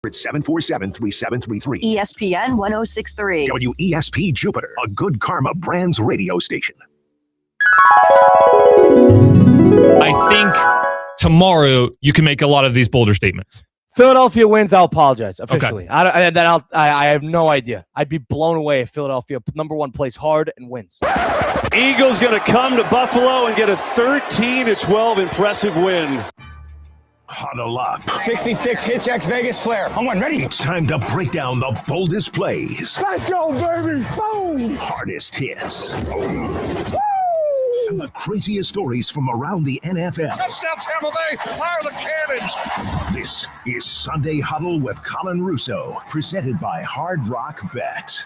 It's 747-3733. ESPN 1063. WESP Jupiter, a Good Karma Brands radio station. I think tomorrow you can make a lot of these bolder statements. Philadelphia wins, I'll apologize officially. Okay. I have no idea. I'd be blown away if Philadelphia, number one, plays hard and wins. Eagles going to come to Buffalo and get a 13-12 impressive win. Huddle up. 66 Hitchx Vegas Flair. I'm one ready. It's time to break down the boldest plays. Let's go, baby. Boom. Hardest hits. And the craziest stories from around the NFL. Touchdown, Tampa Bay. Fire the cannons. This is Sunday Huddle with Colin Russo, presented by Hard Rock Bet.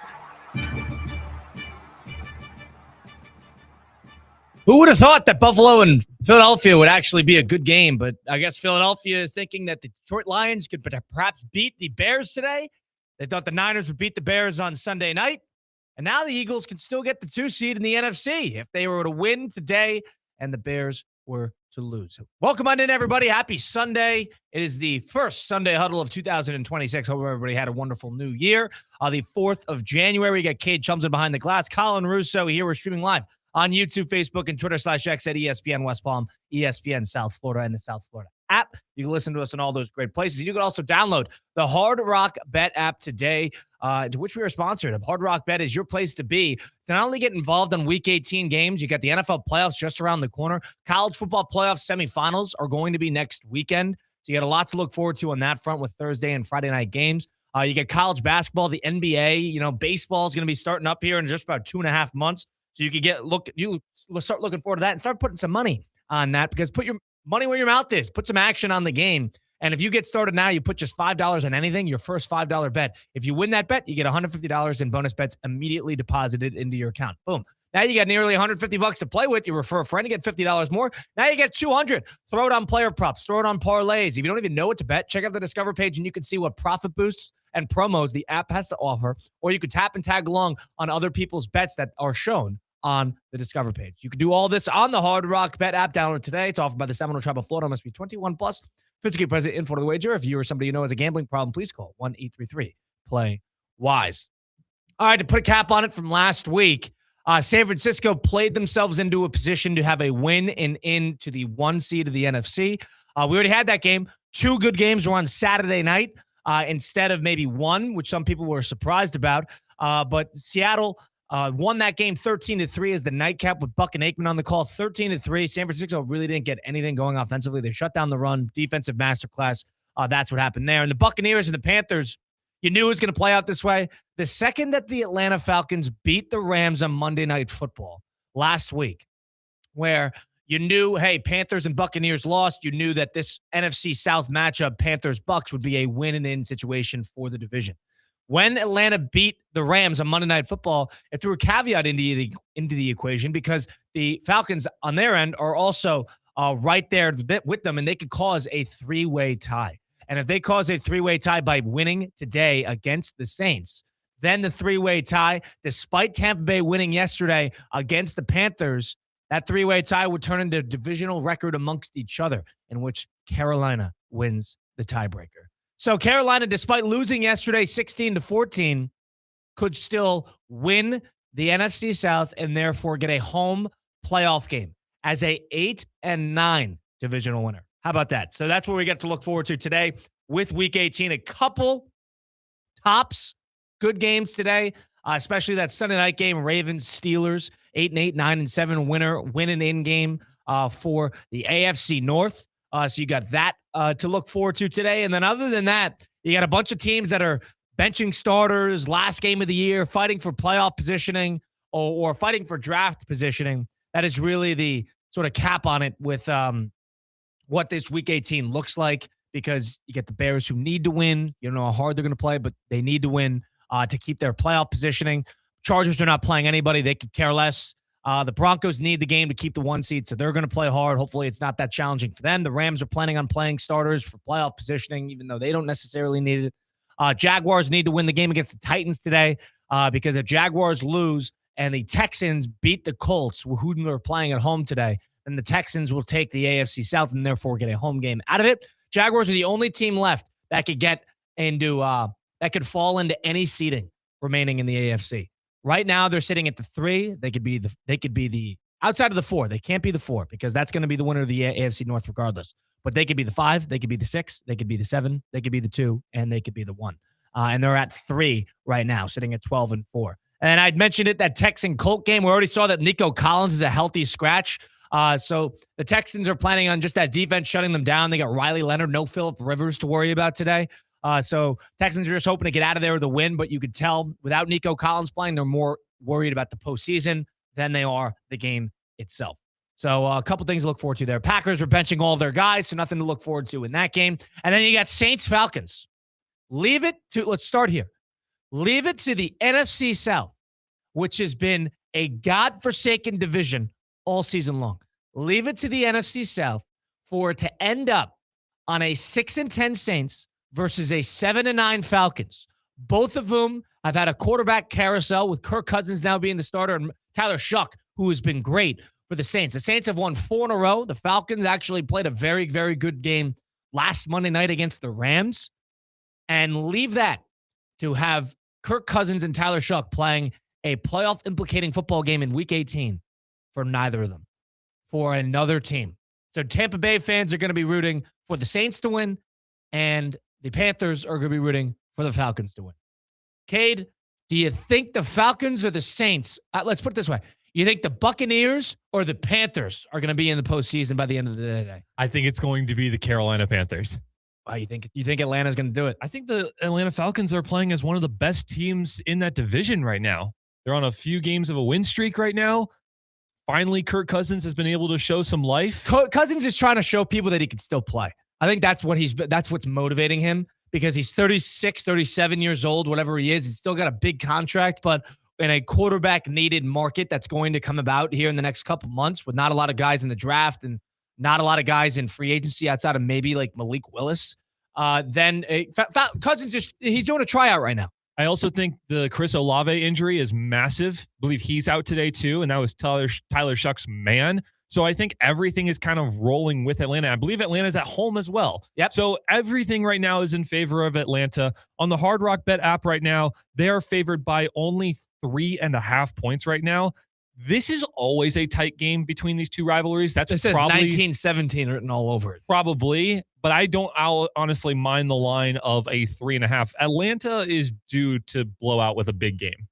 Who would have thought that Buffalo and Philadelphia would actually be a good game? But I guess Philadelphia is thinking that the Detroit Lions could perhaps beat the Bears today. They thought the Niners would beat the Bears on Sunday night. And now the Eagles can still get the 2 seed in the NFC if they were to win today and the Bears were to lose. Welcome on in, everybody. Happy Sunday. It is the first Sunday Huddle of 2026. Hope everybody had a wonderful new year. The 4th of January, we got Cade Chumson behind the glass. Colin Russo here. We're streaming live on YouTube, Facebook, and Twitter /X at ESPN West Palm, ESPN South Florida, and the South Florida app. You can listen to us in all those great places. You can also download the Hard Rock Bet app today, to which we are sponsored. Hard Rock Bet is your place to be to not only get involved in Week 18 games, you got the NFL playoffs just around the corner. College football playoff semifinals are going to be next weekend, so you got a lot to look forward to on that front with Thursday and Friday night games. You get college basketball, the NBA. Baseball is going to be starting up here in just about 2.5 months. So you can start looking forward to that and start putting some money on that, because put your money where your mouth is. Put some action on the game. And if you get started now, you put just $5 on anything, your first $5 bet. If you win that bet, you get $150 in bonus bets immediately deposited into your account. Boom. Now you got nearly $150 to play with. You refer a friend, you get $50 more. Now you get $200. Throw it on player props. Throw it on parlays. If you don't even know what to bet, check out the Discover page and you can see what profit boosts and promos the app has to offer. Or you could tap and tag along on other people's bets that are shown on the Discover page. You can do all this on the Hard Rock Bet app. Download today. It's offered by the Seminole Tribe of Florida. Must be 21 plus. Physically present in for the wager. If you or somebody you know has a gambling problem, please call 1-833-PLAY-WISE. All right, to put a cap on it from last week, San Francisco played themselves into a position to have a win and into the 1 seed of the NFC. We already had that game. 2 good games were on Saturday night instead of maybe 1, which some people were surprised about. But Seattle won that game 13-3 as the nightcap with Buck and Aikman on the call. 13-3. San Francisco really didn't get anything going offensively. They shut down the run. Defensive masterclass. That's what happened there. And the Buccaneers and the Panthers, you knew it was going to play out this way. The second that the Atlanta Falcons beat the Rams on Monday Night Football last week, where you knew, hey, Panthers and Buccaneers lost, you knew that this NFC South matchup, Panthers-Bucks, would be a win-and-in situation for the division. When Atlanta beat the Rams on Monday Night Football, it threw a caveat into the equation, because the Falcons on their end are also right there with them, and they could cause a 3-way tie. And if they cause a 3-way tie by winning today against the Saints, then the 3-way tie, despite Tampa Bay winning yesterday against the Panthers, that 3-way tie would turn into a divisional record amongst each other, in which Carolina wins the tiebreaker. So Carolina, despite losing yesterday 16-14, could still win the NFC South and therefore get a home playoff game as a 8-9 divisional winner. How about that? So that's what we get to look forward to today with Week 18. A couple tops, good games today, especially that Sunday night game, Ravens-Steelers, 8-8, 9-7 winner, win-and-in game for the AFC North. So you got that to look forward to today. And then other than that, you got a bunch of teams that are benching starters, last game of the year, fighting for playoff positioning or fighting for draft positioning. That is really the sort of cap on it with what this Week 18 looks like, because you get the Bears who need to win. You don't know how hard they're going to play, but they need to win to keep their playoff positioning. Chargers are not playing anybody. They could care less. The Broncos need the game to keep the 1 seed, so they're going to play hard. Hopefully it's not that challenging for them. The Rams are planning on playing starters for playoff positioning, even though they don't necessarily need it. Jaguars need to win the game against the Titans today, because if Jaguars lose and the Texans beat the Colts, who are playing at home today, then the Texans will take the AFC South and therefore get a home game out of it. Jaguars are the only team left that could get into that could fall into any seeding remaining in the AFC. Right now, they're sitting at the 3. They could be the outside of the 4. They can't be the 4 because that's going to be the winner of the AFC North regardless. But they could be the 5. They could be the 6. They could be the 7. They could be the 2, and they could be the 1. And they're at 3 right now, sitting at 12-4. And I'd mentioned it, that Texan Colt game. We already saw that Nico Collins is a healthy scratch. So the Texans are planning on just that defense shutting them down. They got Riley Leonard, no Phillip Rivers to worry about today. So Texans are just hoping to get out of there with a win, but you could tell without Nico Collins playing, they're more worried about the postseason than they are the game itself. So a couple things to look forward to there. Packers are benching all of their guys, so nothing to look forward to in that game. And then you got Saints-Falcons. Let's start here. Leave it to the NFC South, which has been a godforsaken division all season long. Leave it to the NFC South for it to end up on a 6-10 Saints versus a 7-9 Falcons, both of whom have had a quarterback carousel with Kirk Cousins now being the starter and Tyler Shuck, who has been great for the Saints. The Saints have won 4 in a row. The Falcons actually played a very, very good game last Monday night against the Rams. And leave that to have Kirk Cousins and Tyler Shuck playing a playoff implicating football game in week 18 for neither of them, for another team. So Tampa Bay fans are going to be rooting for the Saints to win, and the Panthers are going to be rooting for the Falcons to win. Cade, do you think the Falcons or the Saints, let's put it this way, you think the Buccaneers or the Panthers are going to be in the postseason by the end of the day? I think it's going to be the Carolina Panthers. Wow, you think Atlanta's going to do it? I think the Atlanta Falcons are playing as one of the best teams in that division right now. They're on a few games of a win streak right now. Finally, Kirk Cousins has been able to show some life. Cousins is trying to show people that he can still play. I think that's what's motivating him because he's 36, 37 years old, whatever he is. He's still got a big contract, but in a quarterback-needed market that's going to come about here in the next couple months with not a lot of guys in the draft and not a lot of guys in free agency outside of maybe like Malik Willis, then Cousins he's doing a tryout right now. I also think the Chris Olave injury is massive. I believe he's out today too, and that was Tyler Shuck's man. So I think everything is kind of rolling with Atlanta. I believe Atlanta's at home as well. Yep. So everything right now is in favor of Atlanta. On the Hard Rock Bet app right now, they are favored by only 3.5 points right now. This is always a tight game between these two rivalries. It says 19-17 written all over it. Probably, but I'll honestly mind the line of a 3.5. Atlanta is due to blow out with a big game.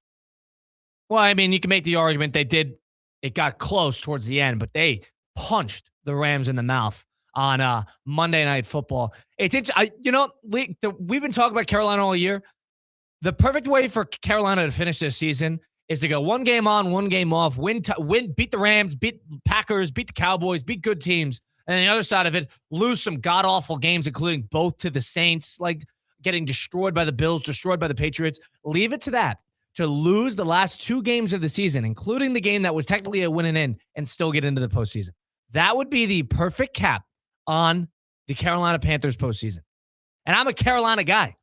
Well, I mean, you can make the argument it got close towards the end, but they punched the Rams in the mouth on Monday Night Football. It's we've been talking about Carolina all year. The perfect way for Carolina to finish this season is to go one game on, one game off, win, beat the Rams, beat Packers, beat the Cowboys, beat good teams. And then the other side of it, lose some god-awful games, including both to the Saints, like getting destroyed by the Bills, destroyed by the Patriots. Leave it to that, to lose the last 2 games of the season, including the game that was technically a win and still get into the postseason. That would be the perfect cap on the Carolina Panthers postseason. And I'm a Carolina guy.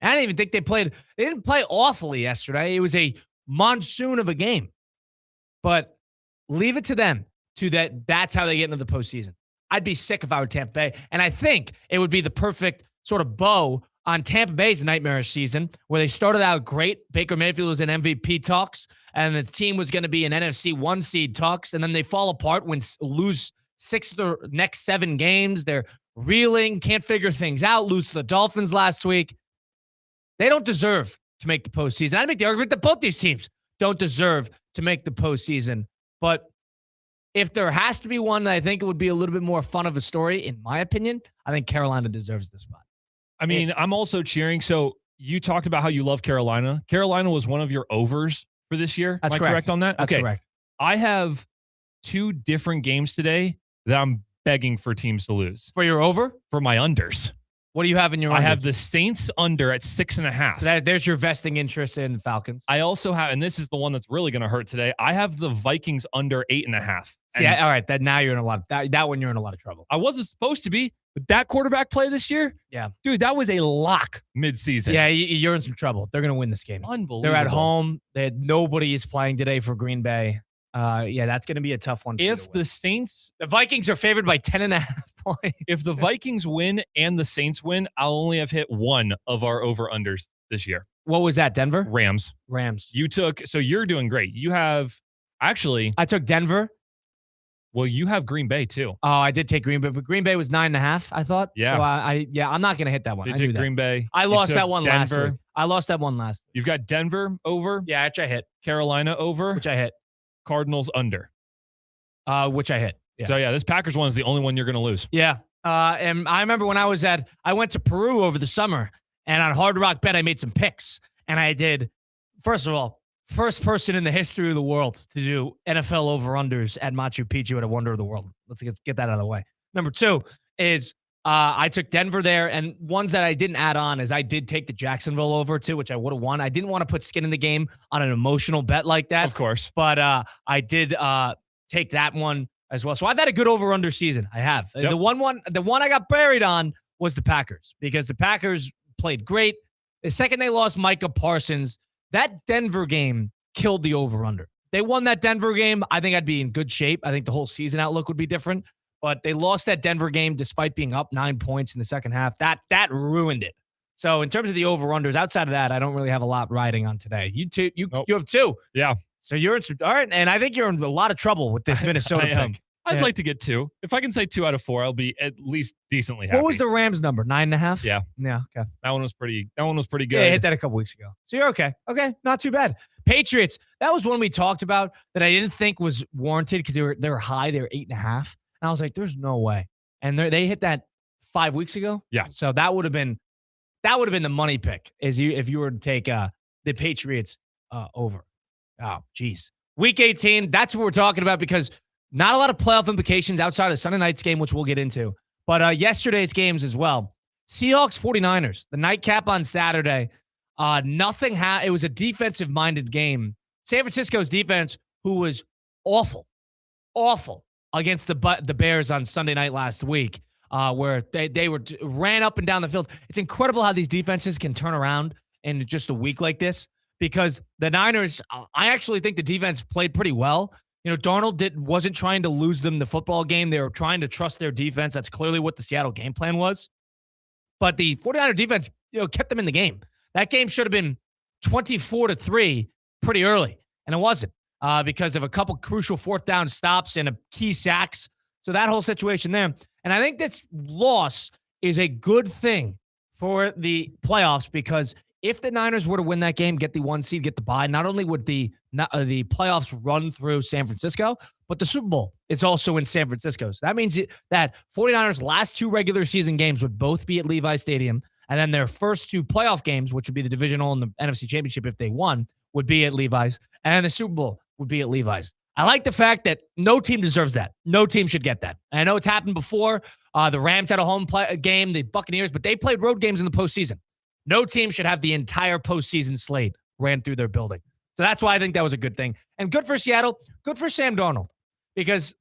I didn't even think they didn't play awfully yesterday. It was a monsoon of a game, but leave it to them that's how they get into the postseason. I'd be sick if I were Tampa Bay, and I think it would be the perfect sort of bow on Tampa Bay's nightmarish season where they started out great. Baker Mayfield was in MVP talks, and the team was going to be in NFC 1 seed talks, and then they fall apart when lose 6 of the next 7 games. They're reeling, can't figure things out, lose to the Dolphins last week. They don't deserve to make the postseason. I'd make the argument that both these teams don't deserve to make the postseason. But if there has to be one that I think it would be a little bit more fun of a story, in my opinion, I think Carolina deserves this spot. I mean, I'm also cheering. So you talked about how you love Carolina. Carolina was one of your overs for this year. That's Am I correct on that? That's correct. I have 2 different games today that I'm begging for teams to lose. For your over? For my unders. What do you have in your under? I have the Saints under at 6.5. So there's your vesting interest in the Falcons. I also have, and this is the one that's really going to hurt today, I have the Vikings under 8.5. See, all right, now you're in a lot of that one. You're in a lot of trouble. I wasn't supposed to be, but that quarterback play this year, yeah, dude, that was a lock midseason. Yeah, you're in some trouble. They're going to win this game. Unbelievable. They're at home. Nobody is playing today for Green Bay. Yeah, that's going to be a tough one. If the Saints, the Vikings are favored by 10.5 points. if the Vikings win and the Saints win, I'll only have hit one of our over-unders this year. What was that, Denver? Rams. So you're doing great. You have, actually. I took Denver. Well, you have Green Bay too. Oh, I did take Green Bay, but Green Bay was 9.5, I thought. Yeah. So I'm not going to hit that one. You I took knew that. Green Bay. I lost that one last Denver. week. I lost that one last week. You've got Denver over. Yeah, which I hit. Carolina over. Which I hit. Cardinals under. Which I hit. Yeah. So, this Packers one is the only one you're going to lose. Yeah. And I remember when I went to Peru over the summer, and on Hard Rock Bet, I made some picks. And I did, first of all, first person in the history of the world to do NFL over-unders at Machu Picchu at a Wonder of the World. Let's get that out of the way. Number 2 is I took Denver there, and ones that I didn't add on is I did take the Jacksonville over too, which I would have won. I didn't want to put skin in the game on an emotional bet like that. Of course. But I did take that one as well. So I've had a good over-under season. I have. Yep. The one I got buried on was the Packers, because the Packers played great. The second they lost Micah Parsons, that Denver game killed the over-under. They won that Denver game, I think I'd be in good shape. I think the whole season outlook would be different. But they lost that Denver game despite being up 9 points in the second half. That ruined it. So in terms of the over-unders, outside of that, I don't really have a lot riding on today. You have 2. Yeah. So you're in, all right, and I think you're in a lot of trouble with this Minnesota pick. I'd like to get 2. If I can say 2 out of 4, I'll be at least decently happy. What was the Rams number? 9.5? Yeah. Yeah. Okay. That one was pretty good. Yeah, I hit that a couple weeks ago. So you're okay. Okay. Not too bad. Patriots. That was one we talked about that I didn't think was warranted because they were high. They were 8.5. And I was like, there's no way. And they hit that 5 weeks ago. Yeah. So that would have been the money pick if you were to take the Patriots over. Oh, geez. Week 18. That's what we're talking about, because not a lot of playoff implications outside of Sunday night's game, which we'll get into. But yesterday's games as well. Seahawks 49ers, the nightcap on Saturday. It was a defensive-minded game. San Francisco's defense, who was awful against the Bears on Sunday night last week, where they ran up and down the field. It's incredible how these defenses can turn around in just a week like this, because the Niners, I actually think the defense played pretty well. Darnold wasn't trying to lose them the football game. They were trying to trust their defense. That's clearly what the Seattle game plan was. But the 49er defense, kept them in the game. That game should have been 24-3 pretty early, and it wasn't because of a couple crucial fourth down stops and a key sacks. So that whole situation there. And I think this loss is a good thing for the playoffs, because if the Niners were to win that game, get the 1 seed, get the bye, not only would the playoffs run through San Francisco, but the Super Bowl is also in San Francisco. So that means that 49ers' last 2 regular season games would both be at Levi's Stadium, and then their first 2 playoff games, which would be the divisional and the NFC Championship if they won, would be at Levi's, and the Super Bowl would be at Levi's. I like the fact that no team deserves that. No team should get that. And I know it's happened before. The Rams had a home game, the Buccaneers, but they played road games in the postseason. No team should have the entire postseason slate ran through their building. So that's why I think that was a good thing. And good for Seattle, good for Sam Darnold, because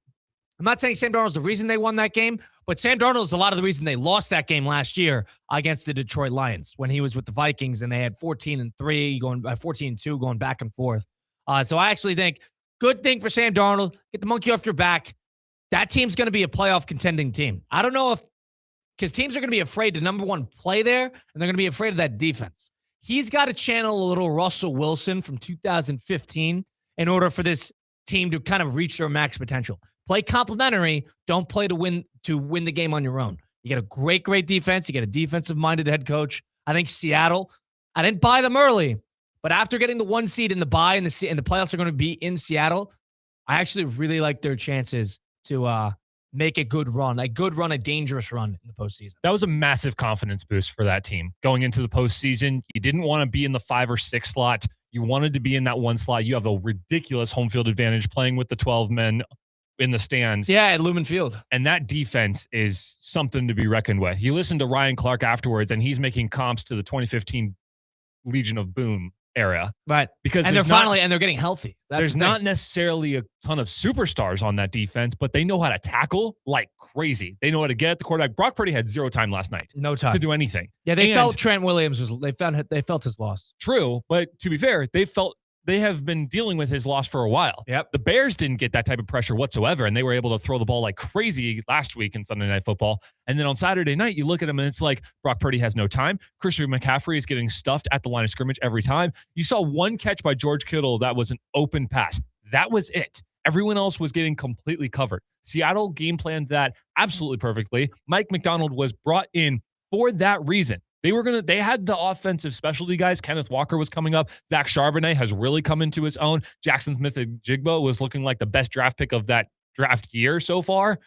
I'm not saying Sam Darnold's the reason they won that game, but Sam Darnold is a lot of the reason they lost that game last year against the Detroit Lions when he was with the Vikings and they had 14-3, 14-2 going back and forth. So I actually think good thing for Sam Darnold. Get the monkey off your back. That team's going to be a playoff contending team. I don't know because teams are going to be afraid to, number one, play there, and they're going to be afraid of that defense. He's got to channel a little Russell Wilson from 2015 in order for this team to kind of reach their max potential. Play complementary. Don't play to win the game on your own. You get a great defense. You get a defensive-minded head coach. I think Seattle, I didn't buy them early, but after getting the 1 seed in the bye and the playoffs are going to be in Seattle, I actually really like their chances to make a good run, a dangerous run in the postseason. That was a massive confidence boost for that team. Going into the postseason, you didn't want to be in the 5 or 6 slot. You wanted to be in that 1 slot. You have a ridiculous home field advantage playing with the 12 men in the stands. Yeah, at Lumen Field. And that defense is something to be reckoned with. You listen to Ryan Clark afterwards, and he's making comps to the 2015 Legion of Boom era. Right. Because they're getting healthy. There's not necessarily a ton of superstars on that defense, but they know how to tackle like crazy. They know how to get at the quarterback. Brock Purdy had 0 time last night. No time to do anything. Yeah, they felt Trent Williams they felt his loss. True, but to be fair, they felt they have been dealing with his loss for a while. Yep. The Bears didn't get that type of pressure whatsoever, and they were able to throw the ball like crazy last week in Sunday Night Football. And then on Saturday night, you look at him and it's like Brock Purdy has no time. Christian McCaffrey is getting stuffed at the line of scrimmage every time. You saw one catch by George Kittle that was an open pass. That was it. Everyone else was getting completely covered. Seattle game planned that absolutely perfectly. Mike McDonald was brought in for that reason. They had the offensive specialty guys. Kenneth Walker was coming up. Zach Charbonnet has really come into his own. Jackson Smith-Njigba was looking like the best draft pick of that draft year so far.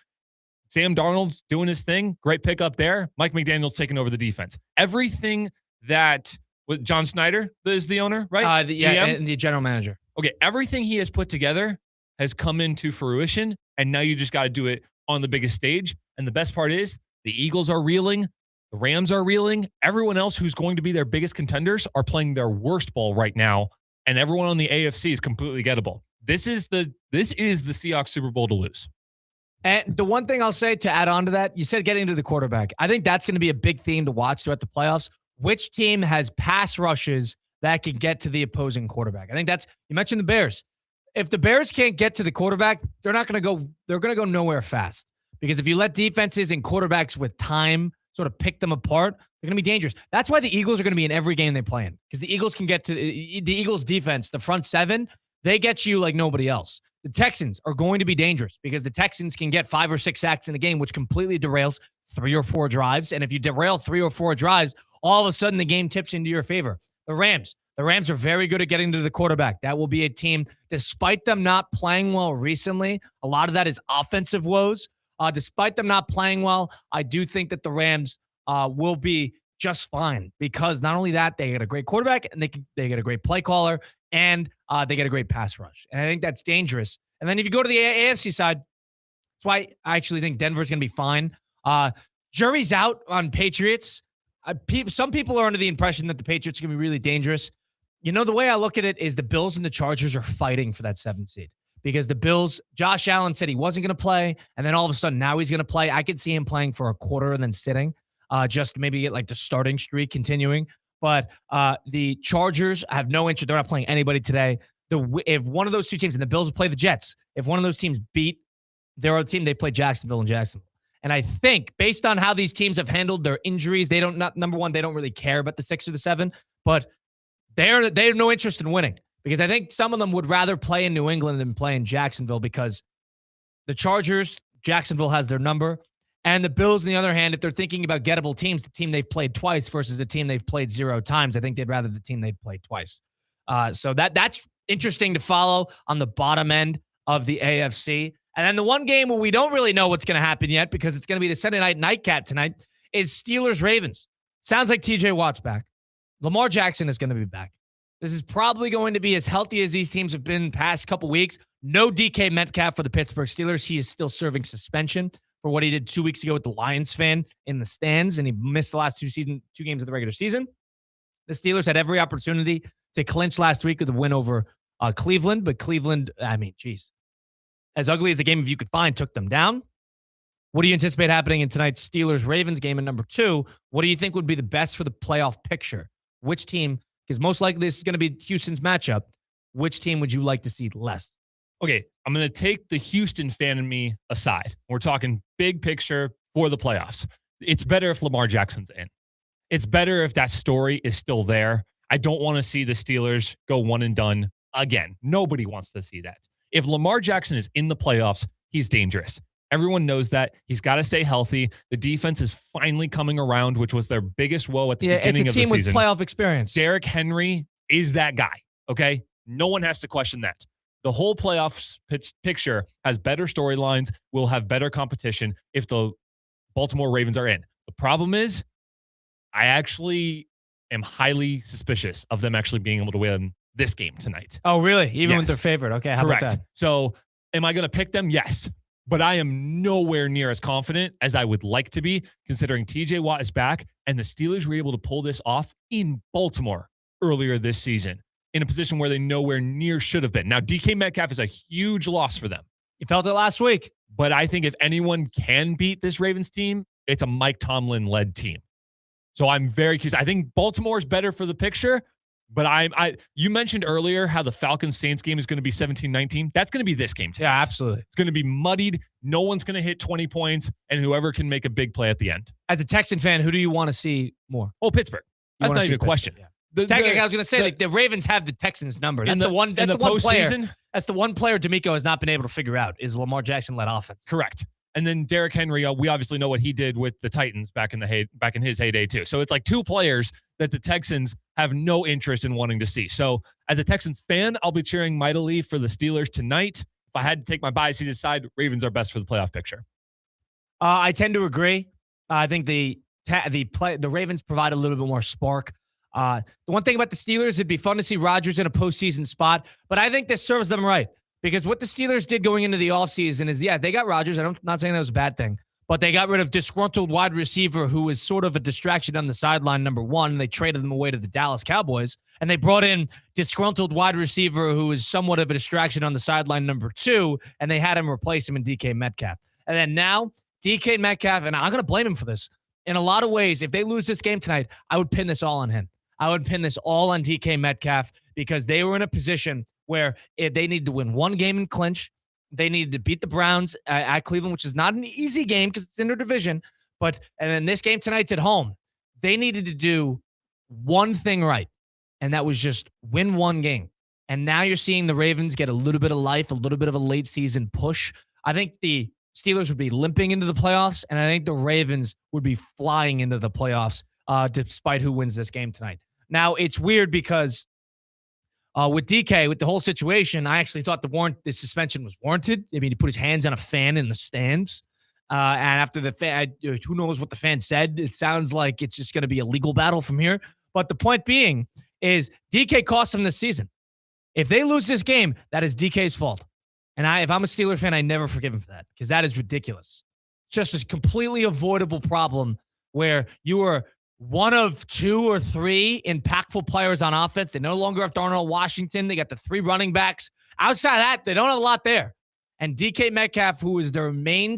Sam Darnold's doing his thing. Great pick up there. Mike McDaniel's taking over the defense. Everything that with John Snyder is the owner, right? And the general manager. Okay, everything he has put together has come into fruition, and now you just got to do it on the biggest stage. And the best part is the Eagles are reeling. The Rams are reeling. Everyone else who's going to be their biggest contenders are playing their worst ball right now, and everyone on the AFC is completely gettable. This is the Seahawks Super Bowl to lose. And the one thing I'll say to add on to that, you said getting to the quarterback. I think that's going to be a big theme to watch throughout the playoffs. Which team has pass rushes that can get to the opposing quarterback? I think you mentioned the Bears. If the Bears can't get to the quarterback, they're going to go nowhere fast. Because if you let defenses and quarterbacks with time sort of pick them apart, they're going to be dangerous. That's why the Eagles are going to be in every game they play in. Because the Eagles can get to the Eagles defense, the front seven, they get you like nobody else. The Texans are going to be dangerous because the Texans can get 5 or 6 sacks in a game, which completely derails 3 or 4 drives. And if you derail 3 or 4 drives, all of a sudden the game tips into your favor. The Rams are very good at getting to the quarterback. That will be a team, despite them not playing well recently, a lot of that is offensive woes. Despite them not playing well, I do think that the Rams will be just fine because not only that, they get a great quarterback and they get a great play caller and they get a great pass rush. And I think that's dangerous. And then if you go to the AFC side, that's why I actually think Denver's going to be fine. Jury's out on Patriots. Some people are under the impression that the Patriots are going to be really dangerous. You know, the way I look at it is the Bills and the Chargers are fighting for that 7th seed. Because the Bills, Josh Allen said he wasn't going to play, and then all of a sudden now he's going to play. I could see him playing for a quarter and then sitting, just maybe get like the starting streak continuing. But the Chargers have no interest. They're not playing anybody today. If one of those two teams, and the Bills play the Jets, if one of those teams beat their other team, they play Jacksonville and Jacksonville. And I think based on how these teams have handled their injuries, number one, they don't really care about the 6 or the 7, but they have no interest in winning. Because I think some of them would rather play in New England than play in Jacksonville because the Chargers, Jacksonville has their number. And the Bills, on the other hand, if they're thinking about gettable teams, the team they've played twice versus a team they've played 0 times, I think they'd rather the team they've played twice. So that's interesting to follow on the bottom end of the AFC. And then the one game where we don't really know what's going to happen yet because it's going to be the Sunday night nightcap tonight is Steelers-Ravens. Sounds like TJ Watt's back. Lamar Jackson is going to be back. This is probably going to be as healthy as these teams have been past couple weeks. No DK Metcalf for the Pittsburgh Steelers. He is still serving suspension for what he did 2 weeks ago with the Lions fan in the stands, and he missed the last 2 games of the regular season. The Steelers had every opportunity to clinch last week with a win over Cleveland, but Cleveland, as ugly as the game of you could find, took them down. What do you anticipate happening in tonight's Steelers-Ravens game in number 2? What do you think would be the best for the playoff picture? Which team? Because most likely this is going to be Houston's matchup. Which team would you like to see less? Okay, I'm going to take the Houston fan in me aside. We're talking big picture for the playoffs. It's better if Lamar Jackson's in. It's better if that story is still there. I don't want to see the Steelers go one and done again. Nobody wants to see that. If Lamar Jackson is in the playoffs, he's dangerous. Everyone knows that. He's got to stay healthy. The defense is finally coming around, which was their biggest woe at the beginning of the season. It's a team with playoff experience. Derrick Henry is that guy, okay? No one has to question that. The whole playoffs picture has better storylines, will have better competition if the Baltimore Ravens are in. The problem is, I actually am highly suspicious of them actually being able to win this game tonight. Oh, really? Even with their favorite? Okay, how Correct. about that? So, am I going to pick them? Yes. But I am nowhere near as confident as I would like to be, considering TJ Watt is back and the Steelers were able to pull this off in Baltimore earlier this season in a position where they nowhere near should have been. Now, DK Metcalf is a huge loss for them. You felt it last week. But I think if anyone can beat this Ravens team, it's a Mike Tomlin-led team. So I'm very curious. I think Baltimore is better for the picture, But you mentioned earlier how the Falcons Saints game is going to be 17-19. That's going to be this game too. Yeah, absolutely. It's going to be muddied. No one's going to hit 20 points, and whoever can make a big play at the end. As a Texan fan, who do you want to see more? Oh, Pittsburgh. That's not even a question. Yeah. I was going to say the Ravens have the Texans number. That's the one. That's the one player. That's the one player D'Amico has not been able to figure out is Lamar Jackson-led offense. Correct. And then Derrick Henry, we obviously know what he did with the Titans back in his heyday too. So it's like two players that the Texans have no interest in wanting to see. So as a Texans fan, I'll be cheering mightily for the Steelers tonight. If I had to take my biases aside, Ravens are best for the playoff picture. I tend to agree. I think the Ravens provide a little bit more spark. The one thing about the Steelers, it'd be fun to see Rodgers in a postseason spot, but I think this serves them right. Because what the Steelers did going into the offseason is, they got Rodgers. I'm not saying that was a bad thing, but they got rid of disgruntled wide receiver who was sort of a distraction on the sideline, number one. And they traded him away to the Dallas Cowboys. And they brought in disgruntled wide receiver who was somewhat of a distraction on the sideline, number two. And they had him replace him in DK Metcalf. And then now, DK Metcalf, and I'm going to blame him for this. In a lot of ways, if they lose this game tonight, I would pin this all on him. I would pin this all on DK Metcalf because they were in a position where they needed to win one game and clinch. They needed to beat the Browns at Cleveland, which is not an easy game because it's in their division. And then this game tonight's at home. They needed to do one thing right, and that was just win one game. And now you're seeing the Ravens get a little bit of life, a little bit of a late season push. I think the Steelers would be limping into the playoffs, and I think the Ravens would be flying into the playoffs despite who wins this game tonight. Now, it's weird because with DK, with the whole situation, I actually thought the suspension was warranted. I mean, he put his hands on a fan in the stands. And after the fan, who knows what the fan said? It sounds like it's just going to be a legal battle from here. But the point being is DK cost them this season. If they lose this game, that is DK's fault. And if I'm a Steeler fan, I never forgive him for that because that is ridiculous. Just a completely avoidable problem where you are one of two or three impactful players on offense. They no longer have Darnell Washington. They got the three running backs. Outside of that, they don't have a lot there. And DK Metcalf, who is their main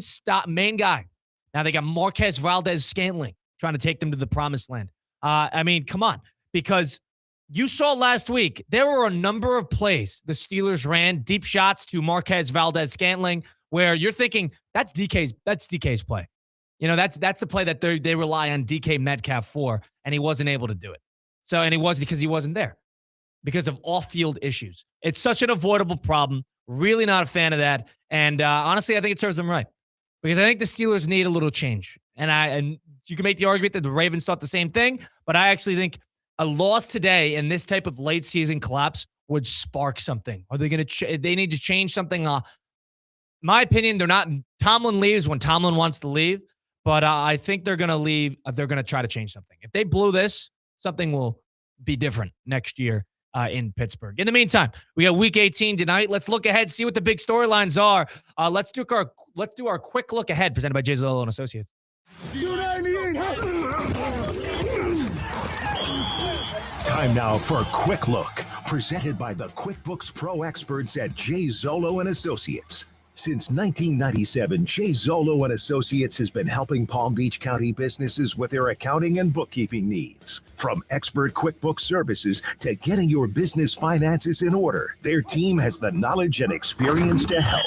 guy. Now they got Marquez Valdez-Scantling trying to take them to the promised land. I mean, come on. Because you saw last week, there were a number of plays the Steelers ran, deep shots to Marquez Valdez-Scantling, where you're thinking, that's DK's play. You know, that's the play that they rely on DK Metcalf for, and he wasn't able to do it. And he was because he wasn't there because of off-field issues. It's such an avoidable problem. Really not a fan of that. And honestly, I think it serves them right because I think the Steelers need a little change. And you can make the argument that the Ravens thought the same thing, but I actually think a loss today in this type of late season collapse would spark something. Are they going to? They need to change something. My opinion, they're not. Tomlin leaves when Tomlin wants to leave. But I think they're going to leave. They're going to try to change something. If they blew this, something will be different next year in Pittsburgh. In the meantime, we got Week 18 tonight. Let's look ahead, see what the big storylines are. Let's do our quick look ahead, presented by Jay Zolo and Associates. Time now for a quick look, presented by the QuickBooks Pro experts at Jay Zolo and Associates. Since 1997, Jay Zolo and Associates has been helping Palm Beach County businesses with their accounting and bookkeeping needs. From expert QuickBooks services to getting your business finances in order, their team has the knowledge and experience to help.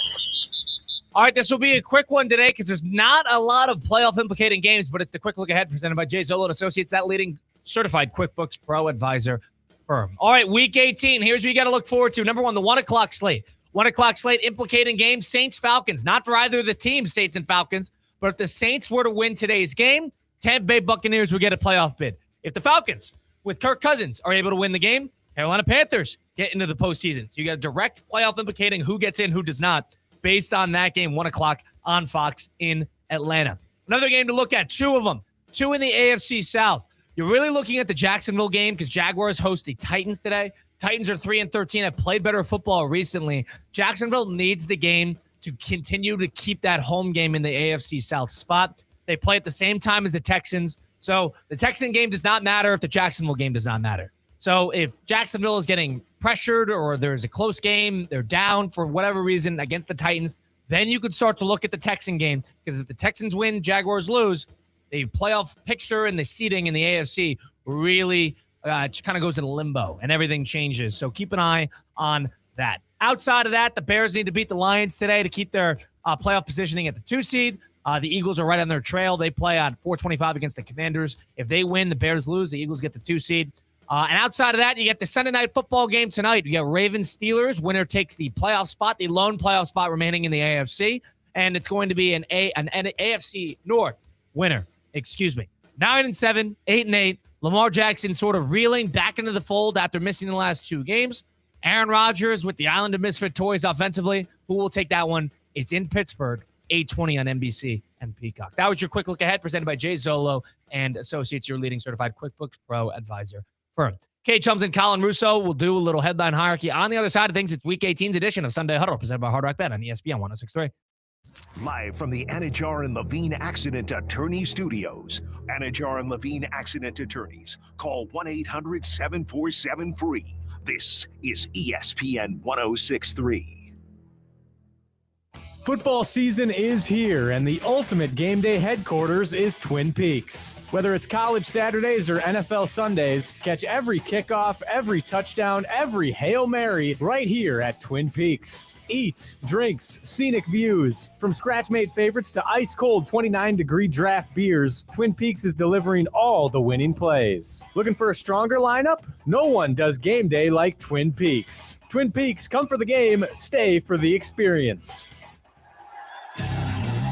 All right, this will be a quick one today because there's not a lot of playoff implicating games, but it's the quick look ahead presented by Jay Zolo and Associates, that leading certified QuickBooks Pro advisor firm. All right, Week 18. Here's what you got to look forward to. Number one, the 1 o'clock slate. 1 o'clock slate implicating games, Saints-Falcons. Not for either of the teams, Saints and Falcons, but if the Saints were to win today's game, Tampa Bay Buccaneers would get a playoff bid. If the Falcons, with Kirk Cousins, are able to win the game, Carolina Panthers get into the postseason. So you got a direct playoff implicating who gets in, who does not, based on that game, 1 o'clock on Fox in Atlanta. Another game to look at, two of them, two in the AFC South. You're really looking at the Jacksonville game because Jaguars host the Titans today. Titans are 3-13, have played better football recently. Jacksonville needs the game to continue to keep that home game in the AFC South spot. They play at the same time as the Texans. So the Texan game does not matter if the Jacksonville game does not matter. So if Jacksonville is getting pressured or there's a close game, they're down for whatever reason against the Titans, then you could start to look at the Texan game because if the Texans win, Jaguars lose, the playoff picture and the seeding in the AFC really kind of goes in limbo and everything changes. So keep an eye on that. Outside of that, the Bears need to beat the Lions today to keep their playoff positioning at the 2 seed. The Eagles are right on their trail. They play on 425 against the Commanders. If they win, the Bears lose. The Eagles get the 2 seed. And outside of that, you get the Sunday night football game tonight. You got Ravens-Steelers. Winner takes the playoff spot, the lone playoff spot remaining in the AFC. And it's going to be an AFC North winner. 9-7, 8-8. Lamar Jackson sort of reeling back into the fold after missing the last 2 games. Aaron Rodgers with the Island of Misfit Toys offensively. Who will take that one? It's in Pittsburgh, 8:20 on NBC and Peacock. That was your quick look ahead presented by Jay Zolo and Associates, your leading certified QuickBooks Pro advisor firm. Kate Chums and Colin Russo will do a little headline hierarchy. On the other side of things, it's Week 18's edition of Sunday Huddle presented by Hard Rock Bet on ESPN 106.3. Live from the Anajar and Levine Accident Attorney Studios. Anajar and Levine Accident Attorneys. Call 1-800-747-FREE. This is ESPN 106.3. Football season is here, and the ultimate game day headquarters is Twin Peaks. Whether it's college Saturdays or NFL Sundays, catch every kickoff, every touchdown, every Hail Mary right here at Twin Peaks. Eats, drinks, scenic views. From scratch-made favorites to ice-cold 29-degree draft beers, Twin Peaks is delivering all the winning plays. Looking for a stronger lineup? No one does game day like Twin Peaks. Twin Peaks, come for the game, stay for the experience.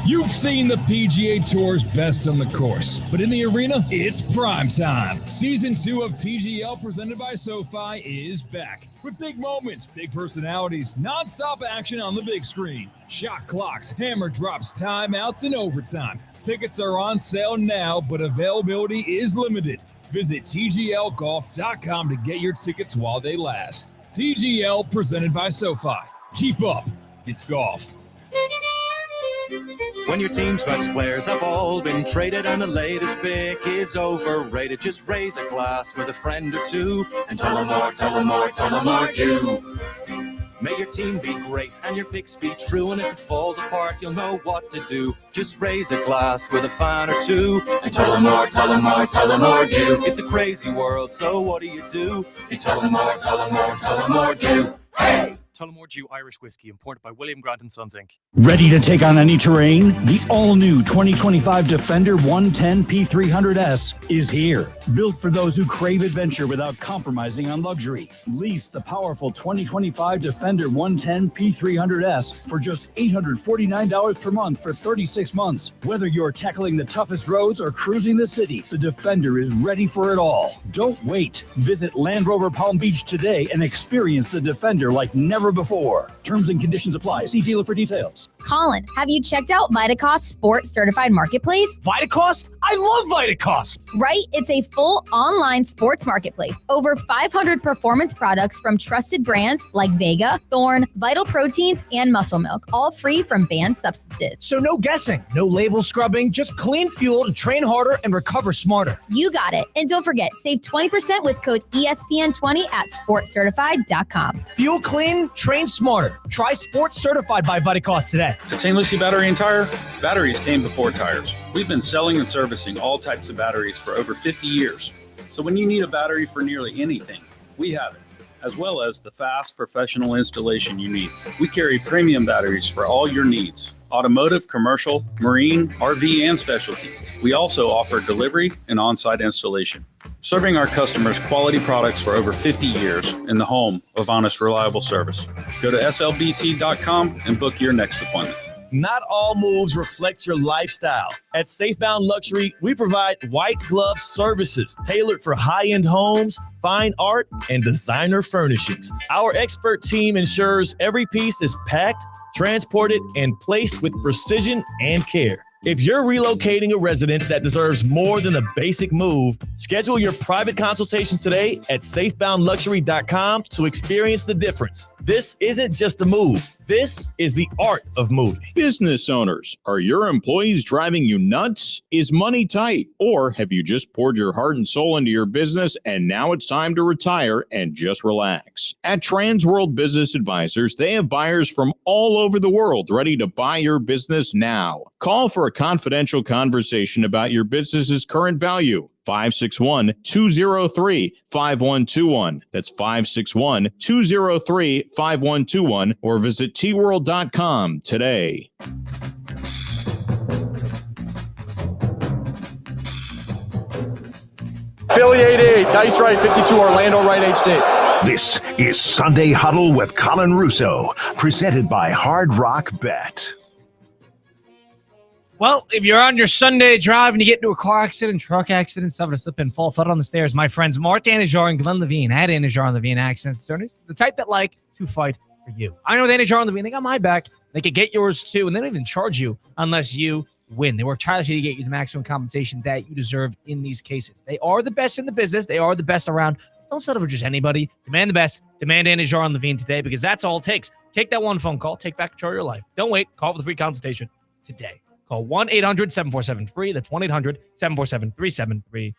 You've seen the PGA Tour's best on the course, but in the arena, it's prime time. Season 2 of TGL presented by SoFi is back. With big moments, big personalities, non-stop action on the big screen. Shot clocks, hammer drops, timeouts, and overtime. Tickets are on sale now, but availability is limited. Visit TGLGolf.com to get your tickets while they last. TGL presented by SoFi. Keep up. It's golf. When your team's best players have all been traded and the latest pick is overrated, just raise a glass with a friend or two and tell them more do. May your team be great and your picks be true, and if it falls apart, you'll know what to do. Just raise a glass with a fan or two and tell them more do. It's a crazy world, so what do? You tell them more do. Hey! Tullamore Dew Irish Whiskey, imported by William Grant & Sons, Inc. Ready to take on any terrain? The all-new 2025 Defender 110 P300S is here. Built for those who crave adventure without compromising on luxury. Lease the powerful 2025 Defender 110 P300S for just $849 per month for 36 months. Whether you're tackling the toughest roads or cruising the city, the Defender is ready for it all. Don't wait. Visit Land Rover Palm Beach today and experience the Defender like never before. Terms and conditions apply. See dealer for details. Colin, have you checked out Vitacost Sport Certified Marketplace? Vitacost? I love Vitacost! Right? It's a full online sports marketplace. Over 500 performance products from trusted brands like Vega, Thorne, Vital Proteins, and Muscle Milk, all free from banned substances. So no guessing, no label scrubbing, just clean fuel to train harder and recover smarter. You got it. And don't forget, save 20% with code ESPN20 at sportcertified.com. Fuel clean, train smarter. Try Sports Certified by Vitacost today. At St. Lucie Battery and Tire, batteries came before tires. We've been selling and servicing all types of batteries for over 50 years. So when you need a battery for nearly anything, we have it, as well as the fast professional installation you need. We carry premium batteries for all your needs: automotive, commercial, marine, RV, and specialty. We also offer delivery and on-site installation, serving our customers quality products for over 50 years in the home of honest, reliable service. Go to slbt.com and book your next appointment. Not all moves reflect your lifestyle. At Safebound Luxury, we provide white glove services tailored for high-end homes, fine art, and designer furnishings. Our expert team ensures every piece is packed, transported, and placed with precision and care. If you're relocating a residence that deserves more than a basic move, schedule your private consultation today at safeboundluxury.com to experience the difference. This isn't just a move. This is the art of moving. Business owners, are your employees driving you nuts? Is money tight? Or have you just poured your heart and soul into your business and now it's time to retire and just relax? At Transworld Business Advisors, they have buyers from all over the world ready to buy your business now. Call for a confidential conversation about your business's current value. 561-203-5121. That's 561-203-5121 or visit tworld.com today. Philly 88, Dice Right 52, Orlando Right HD. This is Sunday Huddle with Colin Russo, presented by Hard Rock Bet. Well, if you're on your Sunday drive and you get into a car accident, truck accident, suffer a slip and fall flat on the stairs, my friends Mark Anajar and Glenn Levine had Anajar and Levine accident attorneys, the type that like to fight for you. I know with Anajar and Levine, they got my back. They could get yours too, and they don't even charge you unless you win. They work tirelessly to get you the maximum compensation that you deserve in these cases. They are the best in the business. They are the best around. Don't settle for just anybody. Demand the best. Demand Anajar and Levine today, because that's all it takes. Take that one phone call. Take back control of your life. Don't wait. Call for the free consultation today. Call 1-800-747-FREE. That's 1-800-747-3733.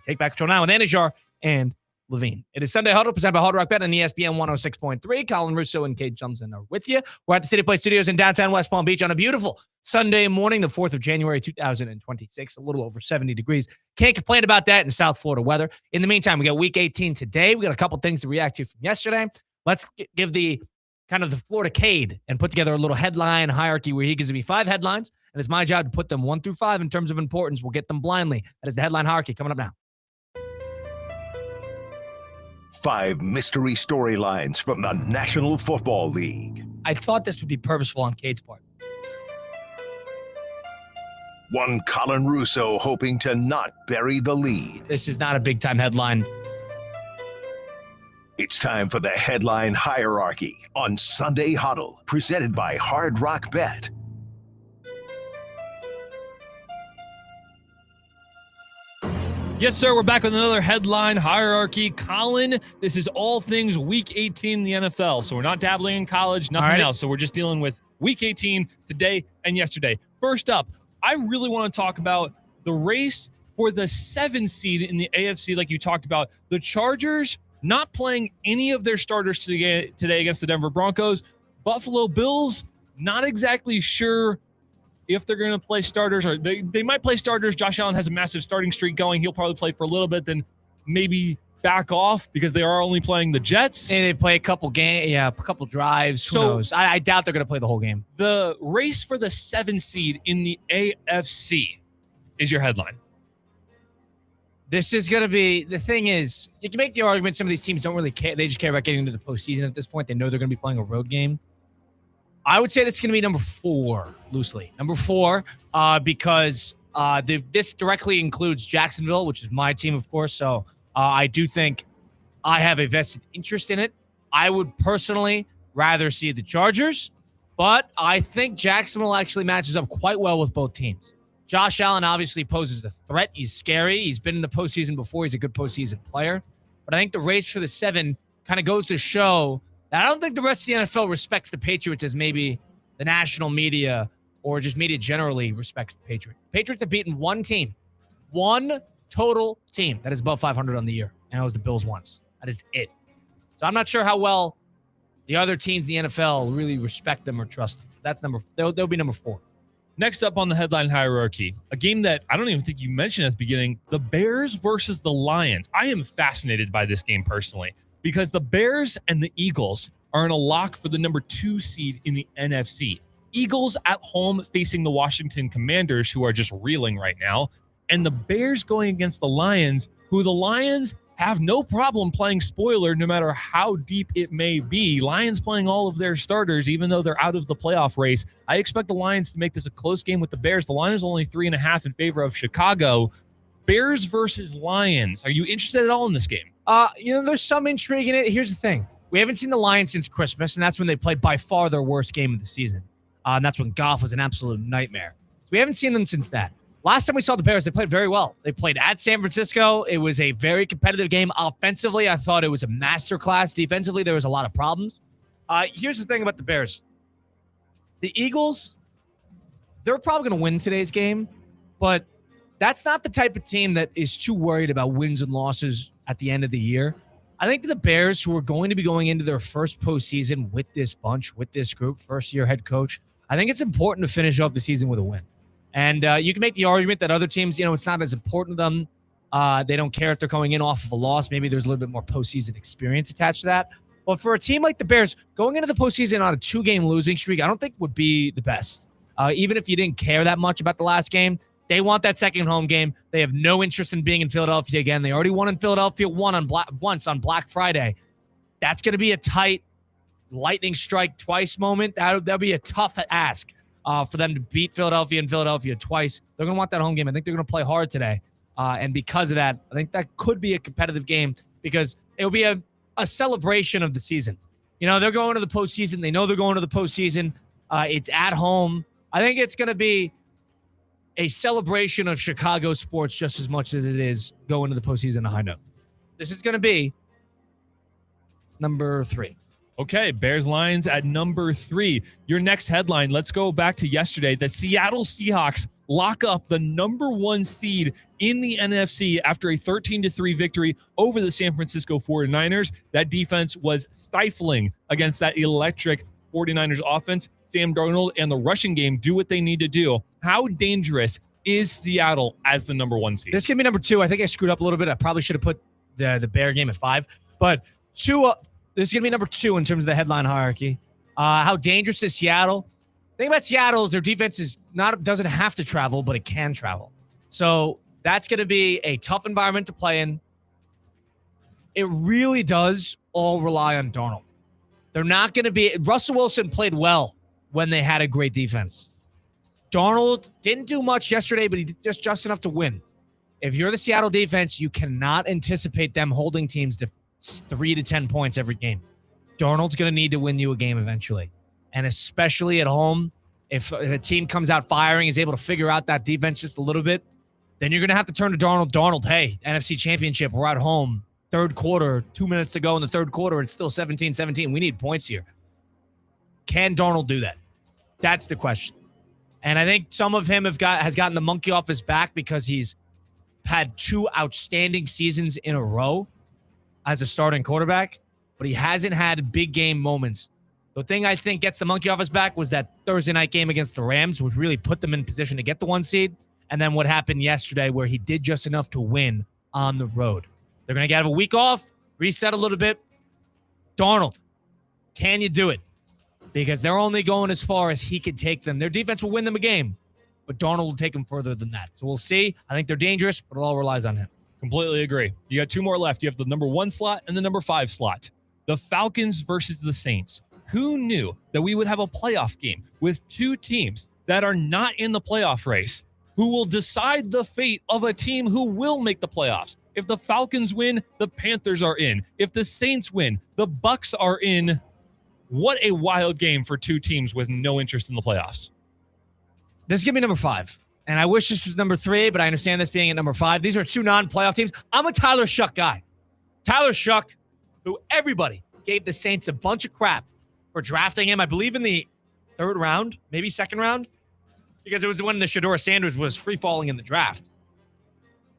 Take back control now with Anajar and Levine. It is Sunday Huddle, presented by Hard Rock Bet on ESPN 106.3. Colin Russo and Kate Jumson are with you. We're at the City Place Studios in downtown West Palm Beach on a beautiful Sunday morning, the 4th of January, 2026, a little over 70 degrees. Can't complain about that in South Florida weather. In the meantime, we got Week 18 today. We got a couple things to react to from yesterday. Let's give the kind of the Florida Cade and put together a little headline hierarchy where he gives me 5 headlines, and it's my job to put them 1 through 5 in terms of importance. We'll get them blindly. That is the headline hierarchy coming up now. 5 mystery storylines from the National Football League. I thought this would be purposeful on Cade's part. 1 Colin Russo hoping to not bury the lead. This is not a big-time headline. It's time for the headline hierarchy on Sunday Huddle, presented by Hard Rock Bet. Yes, sir. We're back with another headline hierarchy. Colin, this is all things Week 18 in the NFL. So we're not dabbling in college, nothing else. So we're just dealing with Week 18 today and yesterday. First up, I really want to talk about the race for the 7 seed in the AFC, like you talked about. The Chargers not playing any of their starters today against the Denver Broncos. Buffalo Bills, not exactly sure if they're going to play starters, or they might play starters. Josh Allen has a massive starting streak going. He'll probably play for a little bit, then maybe back off because they are only playing the Jets. And they play a couple a couple drives. Who knows? I doubt they're going to play the whole game. The race for the 7 seed in the AFC is your headline. This is going to be, the thing is, you can make the argument some of these teams don't really care. They just care about getting into the postseason at this point. They know they're going to be playing a road game. I would say this is going to be number 4, loosely. Number 4, because this directly includes Jacksonville, which is my team, of course. So I do think I have a vested interest in it. I would personally rather see the Chargers, but I think Jacksonville actually matches up quite well with both teams. Josh Allen obviously poses a threat. He's scary. He's been in the postseason before. He's a good postseason player. But I think the race for the 7 kind of goes to show that I don't think the rest of the NFL respects the Patriots as maybe the national media or just media generally respects the Patriots. The Patriots have beaten one team, one total team that is above 500 on the year, and that was the Bills once. That is it. So I'm not sure how well the other teams in the NFL really respect them or trust them. That's they'll be number 4. Next up on the headline hierarchy, a game that I don't even think you mentioned at the beginning, the Bears versus the Lions. I am fascinated by this game personally because the Bears and the Eagles are in a lock for the number 2 seed in the NFC. Eagles at home facing the Washington Commanders, who are just reeling right now, and the Bears going against the Lions, who the Lions have no problem playing spoiler no matter how deep it may be. Lions playing all of their starters, even though they're out of the playoff race. I expect the Lions to make this a close game with the Bears. The line is only 3.5 in favor of Chicago. Bears versus Lions. Are you interested at all in this game? There's some intrigue in it. Here's the thing. We haven't seen the Lions since Christmas, and that's when they played by far their worst game of the season. And that's when Goff was an absolute nightmare. So we haven't seen them since that. Last time we saw the Bears, they played very well. They played at San Francisco. It was a very competitive game. Offensively, I thought it was a masterclass. Defensively, there was a lot of problems. Here's the thing about the Bears. The Eagles, they're probably going to win today's game, but that's not the type of team that is too worried about wins and losses at the end of the year. I think the Bears, who are going to be going into their first postseason with this bunch, with this group, first-year head coach, I think it's important to finish off the season with a win. And you can make the argument that other teams, it's not as important to them They don't care if they're coming in off of a loss. Maybe there's a little bit more postseason experience attached to that. But for a team like the Bears, going into the postseason on a 2-game losing streak, I don't think would be the best. Even if you didn't care that much about the last game, they want that second home game. They have no interest in being in Philadelphia again. They already won in Philadelphia once on Black Friday. That's going to be a tight lightning strike twice moment. That'll be a tough ask for them to beat Philadelphia and Philadelphia twice. They're going to want that home game. I think they're going to play hard today. And because of that, I think that could be a competitive game because it will be a celebration of the season. You know, they're going to the postseason. They know they're going to the postseason. It's at home. I think it's going to be a celebration of Chicago sports just as much as it is going to the postseason a high note. This is going to be number 3. Okay, Bears-Lions at number 3. Your next headline, let's go back to yesterday. The Seattle Seahawks lock up the number 1 seed in the NFC after a 13-3 victory over the San Francisco 49ers. That defense was stifling against that electric 49ers offense. Sam Darnold and the rushing game do what they need to do. How dangerous is Seattle as the number 1 seed? This is going to be number 2. I think I screwed up a little bit. I probably should have put the Bear game at 5. But this is going to be number 2 in terms of the headline hierarchy. How dangerous is Seattle? The thing about Seattle is their defense doesn't have to travel, but it can travel. So that's going to be a tough environment to play in. It really does all rely on Darnold. They're not going to be – Russell Wilson played well when they had a great defense. Darnold didn't do much yesterday, but he did just enough to win. If you're the Seattle defense, you cannot anticipate them holding teams to 3 to 10 points every game. Darnold's going to need to win you a game eventually. And especially at home, if a team comes out firing, is able to figure out that defense just a little bit, then you're going to have to turn to Darnold. Darnold, hey, NFC Championship, we're at home. Third quarter, 2 minutes to go in the third quarter. It's still 17-17. We need points here. Can Darnold do that? That's the question. And I think some of him has gotten the monkey off his back because he's had 2 outstanding seasons in a row as a starting quarterback, but he hasn't had big game moments. The thing I think gets the monkey off his back was that Thursday night game against the Rams, which really put them in position to get the 1 seed, and then what happened yesterday where he did just enough to win on the road. They're going to have a week off, reset a little bit. Darnold, can you do it? Because they're only going as far as he can take them. Their defense will win them a game, but Darnold will take them further than that. So we'll see. I think they're dangerous, but it all relies on him. Completely agree. You got 2 more left. You have the number 1 slot and the number 5 slot. The Falcons versus the Saints. Who knew that we would have a playoff game with 2 teams that are not in the playoff race, who will decide the fate of a team who will make the playoffs? If the Falcons win, the Panthers are in. If the Saints win, the Bucks are in. What a wild game for 2 teams with no interest in the playoffs. This is going to be number 5. And I wish this was number 3, but I understand this being at number 5. These are 2 non-playoff teams. I'm a Tyler Shuck guy. Tyler Shuck, who everybody gave the Saints a bunch of crap for drafting him, I believe in the 3rd round, maybe 2nd round, because it was when the Shedeur Sanders was free-falling in the draft.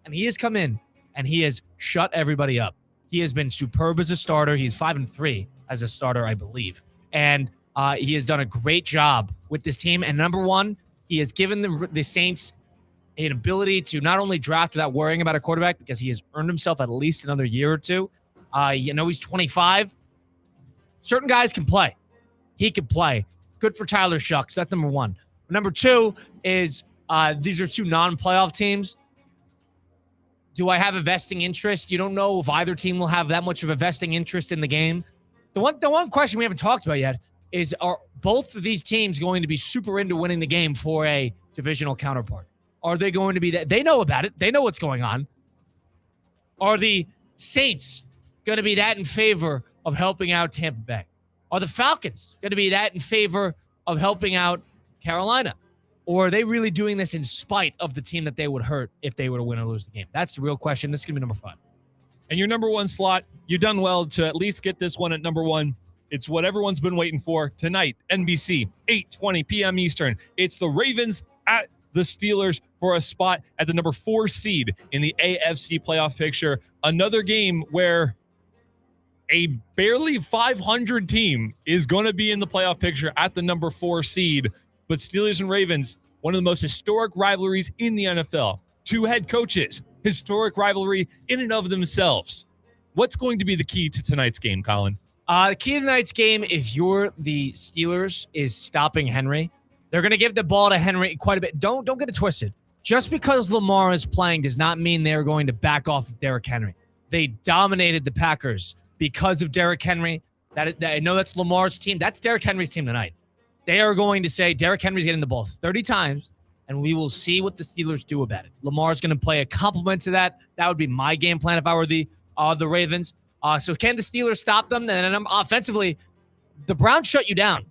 And he has come in, and he has shut everybody up. He has been superb as a starter. He's 5-3 as a starter, I believe. And he has done a great job with this team. And number 1, he has given the Saints an ability to not only draft without worrying about a quarterback, because he has earned himself at least another year or 2. He's 25. Certain guys can play. He can play. Good for Tyler Shuck. So that's number 1. Number 2 is these are 2 non-playoff teams. Do I have a vesting interest? You don't know if either team will have that much of a vesting interest in the game. The one question we haven't talked about yet is, are both of these teams going to be super into winning the game for a divisional counterpart? Are they going to be that? They know about it. They know what's going on. Are the Saints going to be that in favor of helping out Tampa Bay? Are the Falcons going to be that in favor of helping out Carolina? Or are they really doing this in spite of the team that they would hurt if they were to win or lose the game? That's the real question. This is going to be number 5. And your number 1 slot, you've done well to at least get this one at number 1. It's what everyone's been waiting for tonight. NBC, 8:20 p.m. Eastern. It's the Ravens at the Steelers for a spot at the number 4 seed in the AFC playoff picture. Another game where a barely 500 team is going to be in the playoff picture at the number 4 seed. But Steelers and Ravens, one of the most historic rivalries in the NFL. 2 head coaches, historic rivalry in and of themselves. What's going to be the key to tonight's game, Colin? The key to tonight's game, if you're the Steelers, is stopping Henry. They're going to give the ball to Henry quite a bit. Don't get it twisted. Just because Lamar is playing does not mean they're going to back off of Derrick Henry. They dominated the Packers because of Derrick Henry. I know that's Lamar's team. That's Derrick Henry's team tonight. They are going to say Derrick Henry's getting the ball 30 times, and we will see what the Steelers do about it. Lamar's going to play a complement to that. That would be my game plan if I were the Ravens. So can the Steelers stop them? And then offensively, the Browns shut you down.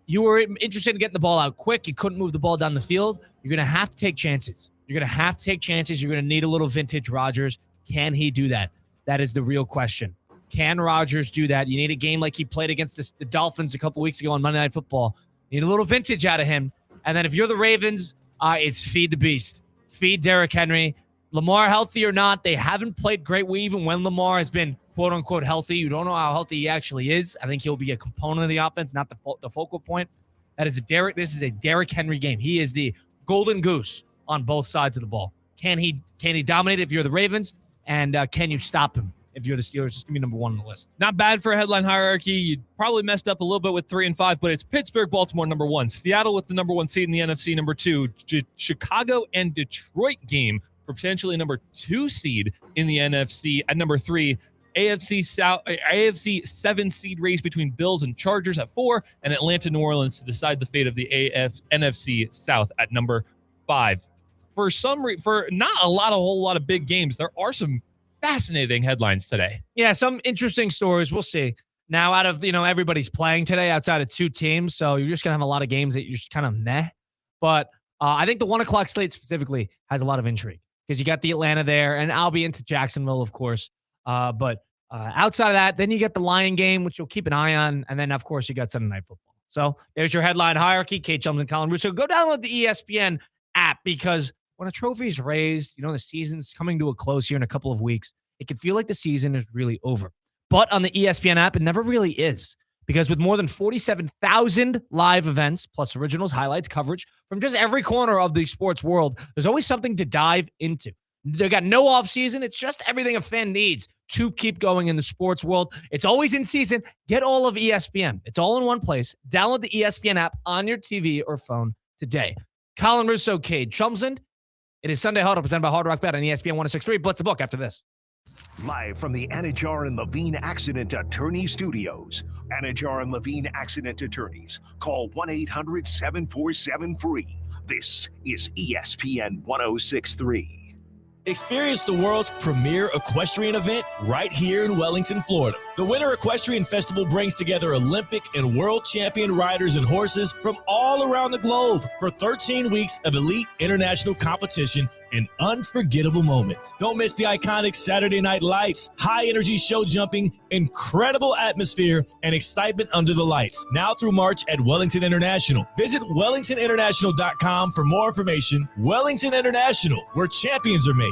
You were interested in getting the ball out quick. You couldn't move the ball down the field. You're going to have to take chances. You're going to need a little vintage Rodgers. Can he do that? That is the real question. Can Rodgers do that? You need a game like he played against the Dolphins a couple weeks ago on Monday Night Football. You need a little vintage out of him. And then if you're the Ravens, it's feed the beast. Feed Derrick Henry. Lamar healthy or not, they haven't played great. Even when Lamar has been quote-unquote healthy, you don't know how healthy he actually is. I think he'll be a component of the offense, not the focal point. This is a Derrick Henry game. He is the golden goose on both sides of the ball. Can he dominate if you're the Ravens? And can you stop him if you're the Steelers? Just give me number one on the list. Not bad for a headline hierarchy. You probably messed up a little bit with 3 and 5, but it's Pittsburgh, Baltimore, number 1. Seattle with the number 1 seed in the NFC, number 2. Chicago and Detroit game for potentially number 2 seed in the NFC at number 3. AFC 7 seed race between Bills and Chargers at 4, and Atlanta, New Orleans to decide the fate of the NFC South at number 5. For not a whole lot of big games, there are some fascinating headlines today. Yeah, some interesting stories. We'll see. Now, out of everybody's playing today outside of 2 teams, so you're just gonna have a lot of games that you're just kind of meh. But I think the 1:00 slate specifically has a lot of intrigue because you got the Atlanta there, and I'll be into Jacksonville, of course. But outside of that, then you get the Lion game, which you'll keep an eye on. And then, of course, you got Sunday Night Football. So there's your headline hierarchy. Kate Chums and Colin Russo. Go download the ESPN app because when a trophy is raised, the season's coming to a close here in a couple of weeks. It can feel like the season is really over. But on the ESPN app, it never really is. Because with more than 47,000 live events, plus originals, highlights, coverage from just every corner of the sports world, there's always something to dive into. They got no off season. It's just everything a fan needs to keep going in the sports world. It's always in season. Get all of ESPN. It's all in one place. Download the ESPN app on your TV or phone today. Colin Russo, Cade Chumsland. It is Sunday Huddle presented by Hard Rock Bet on ESPN 106.3. Blitz the book after this. Live from the Anajar and Levine Accident Attorney Studios. Anajar and Levine Accident Attorneys. Call 1-800-747-FREE. This is ESPN 106.3. Experience the world's premier equestrian event right here in Wellington, Florida. The Winter Equestrian Festival brings together Olympic and world champion riders and horses from all around the globe for 13 weeks of elite international competition and unforgettable moments. Don't miss the iconic Saturday Night Lights, high-energy show jumping, incredible atmosphere, and excitement under the lights. Now through March at Wellington International. Visit wellingtoninternational.com for more information. Wellington International, where champions are made.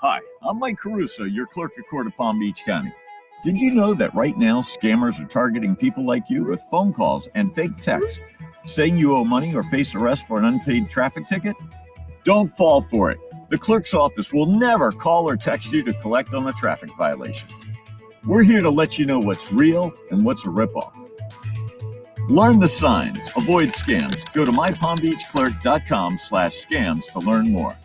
Hi, I'm Mike Caruso, your clerk at Court of Palm Beach County. Did you know that right now scammers are targeting people like you with phone calls and fake texts, saying you owe money or face arrest for an unpaid traffic ticket? Don't fall for it. The clerk's office will never call or text you to collect on a traffic violation. We're here to let you know what's real and what's a ripoff. Learn the signs, avoid scams. Go to mypalmbeachclerk.com/scams to learn more.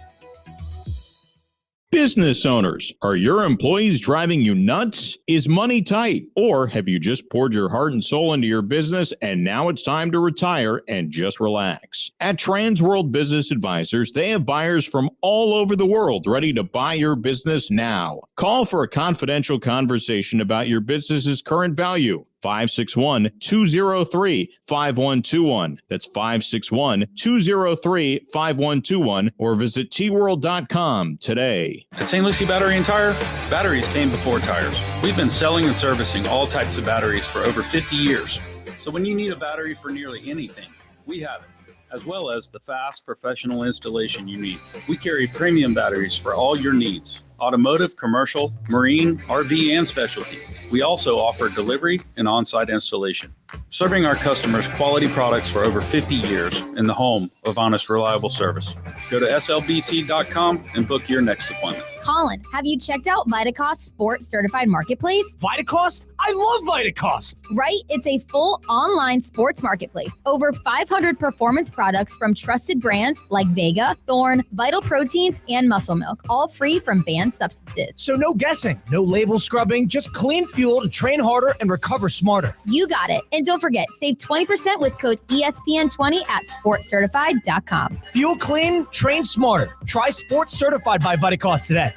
Business owners, are your employees driving you nuts? Is money tight? Or have you just poured your heart and soul into your business and now it's time to retire and just relax? At Transworld Business Advisors, they have buyers from all over the world ready to buy your business now. Call for a confidential conversation about your business's current value. 561-203-5121. That's 561-203-5121 or visit tworld.com today. At St. Lucie Battery and Tire, batteries came before tires. We've been selling and servicing all types of batteries for over 50 years. So when you need a battery for nearly anything, we have it, as well as the fast professional installation you need. We carry premium batteries for all your needs: automotive, commercial, marine, RV, and specialty. We also offer delivery and on-site installation. serving our customers quality products for over 50 years in the home of honest, reliable service. Go to slbt.com and book your next appointment. Colin, have you checked out Vitacost Sport Certified Marketplace? Vitacost? I love Vitacost. Right? It's a full online sports marketplace. Over 500 performance products from trusted brands like Vega, Thorne, Vital Proteins, and Muscle Milk, all free from banned substances. So no guessing, no label scrubbing, just clean fuel to train harder and recover smarter. You got it. And don't forget, save 20% with code ESPN20 at sportcertified.com. Fuel clean, train smarter. Try Sports Certified by Vitacost today.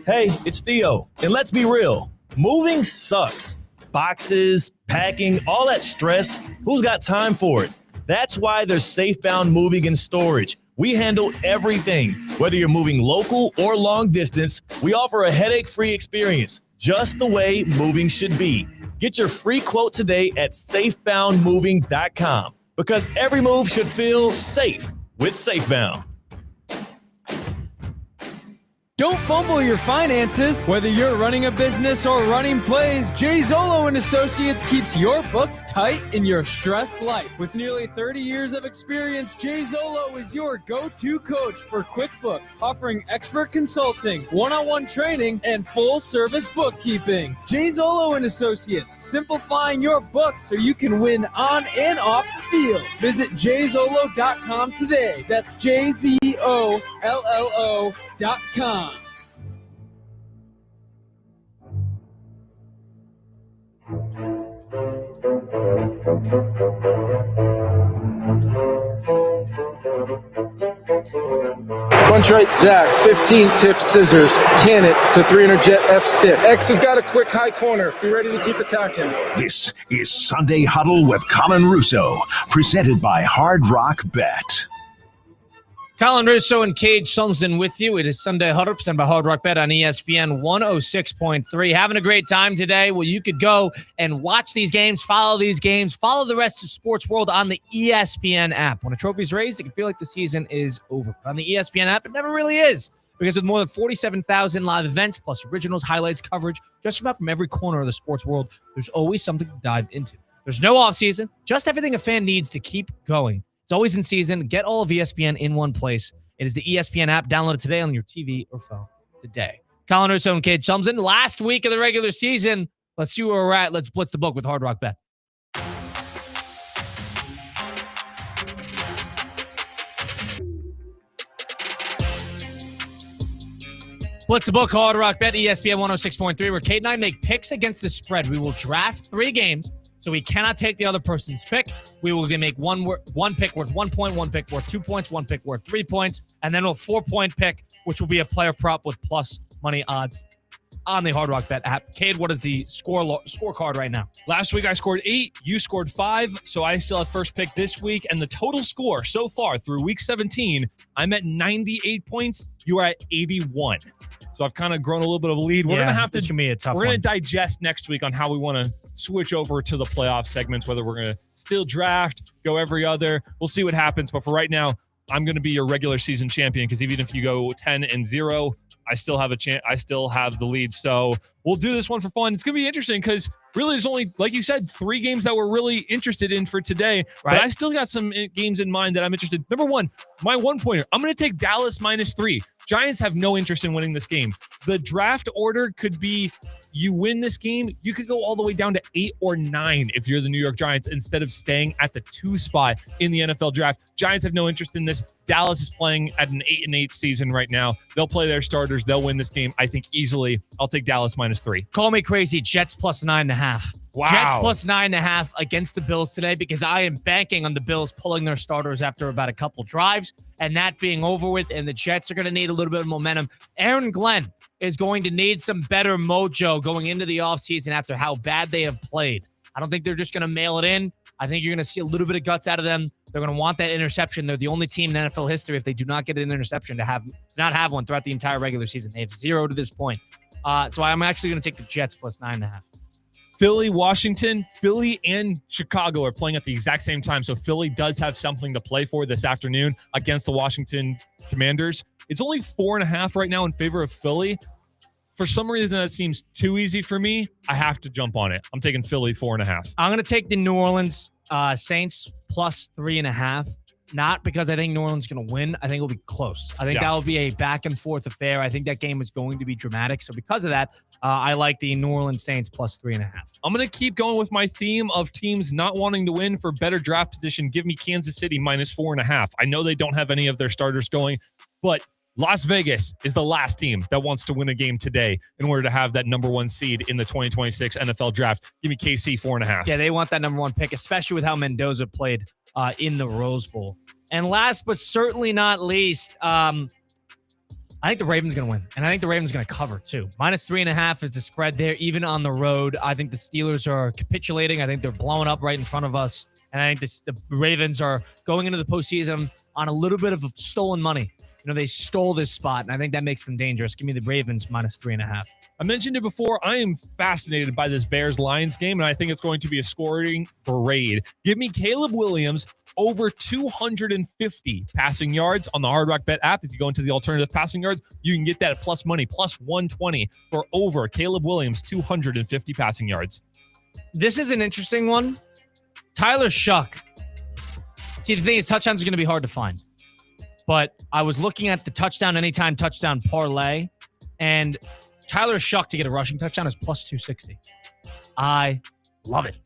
Hey, it's Theo, and let's be real. Moving sucks. Boxes, packing, all that stress. Who's got time for it? That's why there's Safebound Moving and Storage. We handle everything. Whether you're moving local or long distance, we offer a headache-free experience, just the way moving should be. Get your free quote today at safeboundmoving.com, because every move should feel safe with Safebound. Don't fumble your finances. Whether you're running a business or running plays, Jay Zolo and Associates keeps your books tight in your stressed life. With nearly 30 years of experience, Jay Zolo is your go-to coach for QuickBooks, offering expert consulting, one-on-one training, and full-service bookkeeping. Jay Zolo and Associates, simplifying your books so you can win on and off the field. Visit jzolo.com today. That's JZOLLO.com. Punch right, Zach. 15 tip scissors. Can it to 300 jet F stick. X has got a quick high corner. Be ready to keep attacking. This is Sunday Huddle with Colin Russo, presented by Hard Rock Bet. Colin Russo and Cade Shumsden with you. It is Sunday Huddle, presented by Hard Rock Bet on ESPN 106.3. Having a great time today. Well, you could go and watch these games, follow the rest of the sports world on the ESPN app. When a trophy's raised, it can feel like the season is over. On the ESPN app, it never really is, because with more than 47,000 live events, plus originals, highlights, coverage, just about from every corner of the sports world, there's always something to dive into. There's no offseason, just everything a fan needs to keep going. It's always in season. Get all of ESPN in one place. It is the ESPN app. Download it today on your TV or phone today. Colin Russo and Cade Shumsden. Last week of the regular season. Let's see where we're at. Let's blitz the book with Hard Rock Bet. Blitz the book, Hard Rock Bet, ESPN 106.3, where Cade and I make picks against the spread. We will draft 3 games. So we cannot take the other person's pick. We will make one pick worth 1 point, one pick worth 2 points, one pick worth 3 points, and then a 4-point pick, which will be a player prop with plus money odds on the Hard Rock Bet app. Cade, what is the scorecard right now? Last week I scored 8, you scored 5, so I still have first pick this week. And the total score so far through week 17, I'm at 98 points. You are at 81. So I've kind of grown a little bit of a lead. We're going to have to. This can be a tough We're going to one. digest next week on how we want to switch over to the playoff segments, whether we're going to still draft, go every other. We'll see what happens. But for right now, I'm going to be your regular season champion, because even if you go 10-0, I still have a chance. I still have the lead. So we'll do this one for fun. It's going to be interesting because really there's only, like you said, 3 games that we're really interested in for today. Right. But I still got some games in mind that I'm interested. Number 1, my 1-pointer. I'm going to take Dallas -3. Giants have no interest in winning this game. The draft order could be you win this game, you could go all the way down to 8 or 9 if you're the New York Giants, instead of staying at the 2 spot in the NFL draft. Giants have no interest in this. Dallas is playing at an 8-8 season right now. They'll play their starters. They'll win this game, I think, easily. I'll take Dallas -3. Call me crazy. Jets +9.5. Wow. Jets +9.5 against the Bills today, because I am banking on the Bills pulling their starters after about a couple drives and that being over with, and the Jets are going to need a little bit of momentum. Aaron Glenn is going to need some better mojo going into the offseason after how bad they have played. I don't think they're just going to mail it in. I think you're going to see a little bit of guts out of them. They're going to want that interception. They're the only team in NFL history, if they do not get an interception, to not have one throughout the entire regular season. They have 0 to this point. So I'm actually going to take the Jets +9.5. Philly, Washington, Philly and Chicago are playing at the exact same time. So Philly does have something to play for this afternoon against the Washington Commanders. It's only 4.5 right now in favor of Philly. for some reason that seems too easy for me. I have to jump on it. I'm taking Philly 4.5. I'm going to take the New Orleans Saints plus 3.5. Not because I think New Orleans is going to win. I think it'll be close. I think that will be a back and forth affair. I think that game is going to be dramatic. So because of that, I like the New Orleans Saints plus 3.5. I'm going to keep going with my theme of teams not wanting to win for better draft position. Give me Kansas City minus 4.5. I know they don't have any of their starters going, but Las Vegas is the last team that wants to win a game today in order to have that number 1 seed in the 2026 NFL draft. Give me KC 4.5. Yeah, they want that number 1 pick, especially with how Mendoza played in the Rose Bowl. And last but certainly not least, I think the Ravens going to win. And I think the Ravens going to cover too. Minus 3.5 is the spread there, even on the road. I think the Steelers are capitulating. I think they're blowing up right in front of us. And I think the Ravens are going into the postseason on a little bit of stolen money. You know, they stole this spot, and I think that makes them dangerous. Give me the Ravens minus 3.5. I mentioned it before. I am fascinated by this Bears-Lions game, and I think it's going to be a scoring parade. Give me Caleb Williams over 250 passing yards on the Hard Rock Bet app. If you go into the alternative passing yards, you can get that at plus money, plus 120 for over Caleb Williams, 250 passing yards. This is an interesting one. Tyler Shuck. See, the thing is, touchdowns are going to be hard to find. But I was looking at the touchdown, anytime touchdown parlay, and Tyler Shuck to get a rushing touchdown is plus 260. I love it.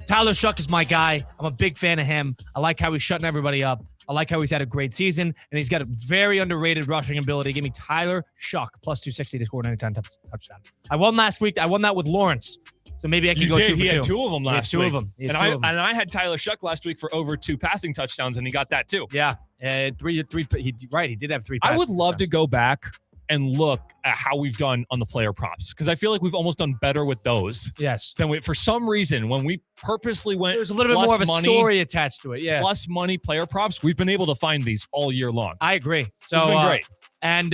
Tyler Shuck is my guy. I'm a big fan of him. I like how he's shutting everybody up. I like how he's had a great season, and he's got a very underrated rushing ability. Give me Tyler Shuck plus 260 to score an anytime touchdown. I won last week. I won that with Lawrence. So maybe I can go 2 for 2. He had 2 of them last week. And I had Tyler Shuck last week for over 2 passing touchdowns, and he got that too. Yeah. 3. He did have 3 I would love to go back and look at how we've done on the player props, because I feel like we've almost done better with those. Yes. Than for some reason, when we purposely went, there's a little bit more of a story attached to it. Yeah. Plus money player props. We've been able to find these all year long. I agree. So it's been great. And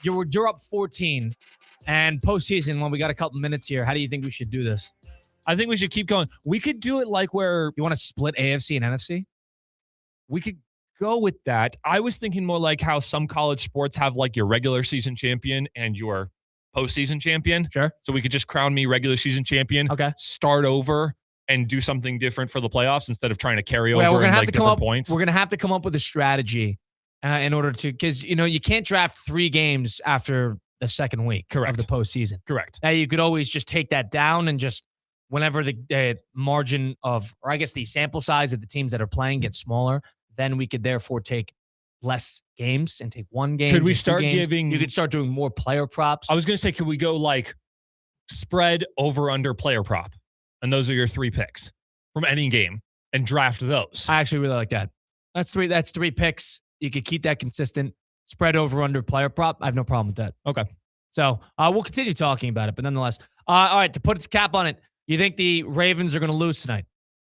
you're up 14, and postseason. When we got a couple minutes here, how do you think we should do this? I think we should keep going. We could do it like where you want to split AFC and NFC. We could go with that. I was thinking more like how some college sports have like your regular season champion and your postseason champion. Sure. So we could just crown me regular season champion. Okay. Start over and do something different for the playoffs instead of trying to carry over we're gonna have like to come up, points. We're going to have to come up with a strategy in order to, because, you know, you can't draft 3 games after the second week of the postseason. Correct. Now, you could always just take that down and just whenever the margin of, or I guess the sample size of the teams that are playing gets smaller, then we could therefore take less games and take 1 game. Could we start giving? You could start doing more player props. I was going to say, could we go like spread over under player prop, and those are your 3 picks from any game, and draft those? I actually really like that. That's 3 picks. You could keep that consistent. Spread over under player prop. I have no problem with that. Okay. So we'll continue talking about it, but nonetheless, all right. To put its cap on it, you think the Ravens are going to lose tonight?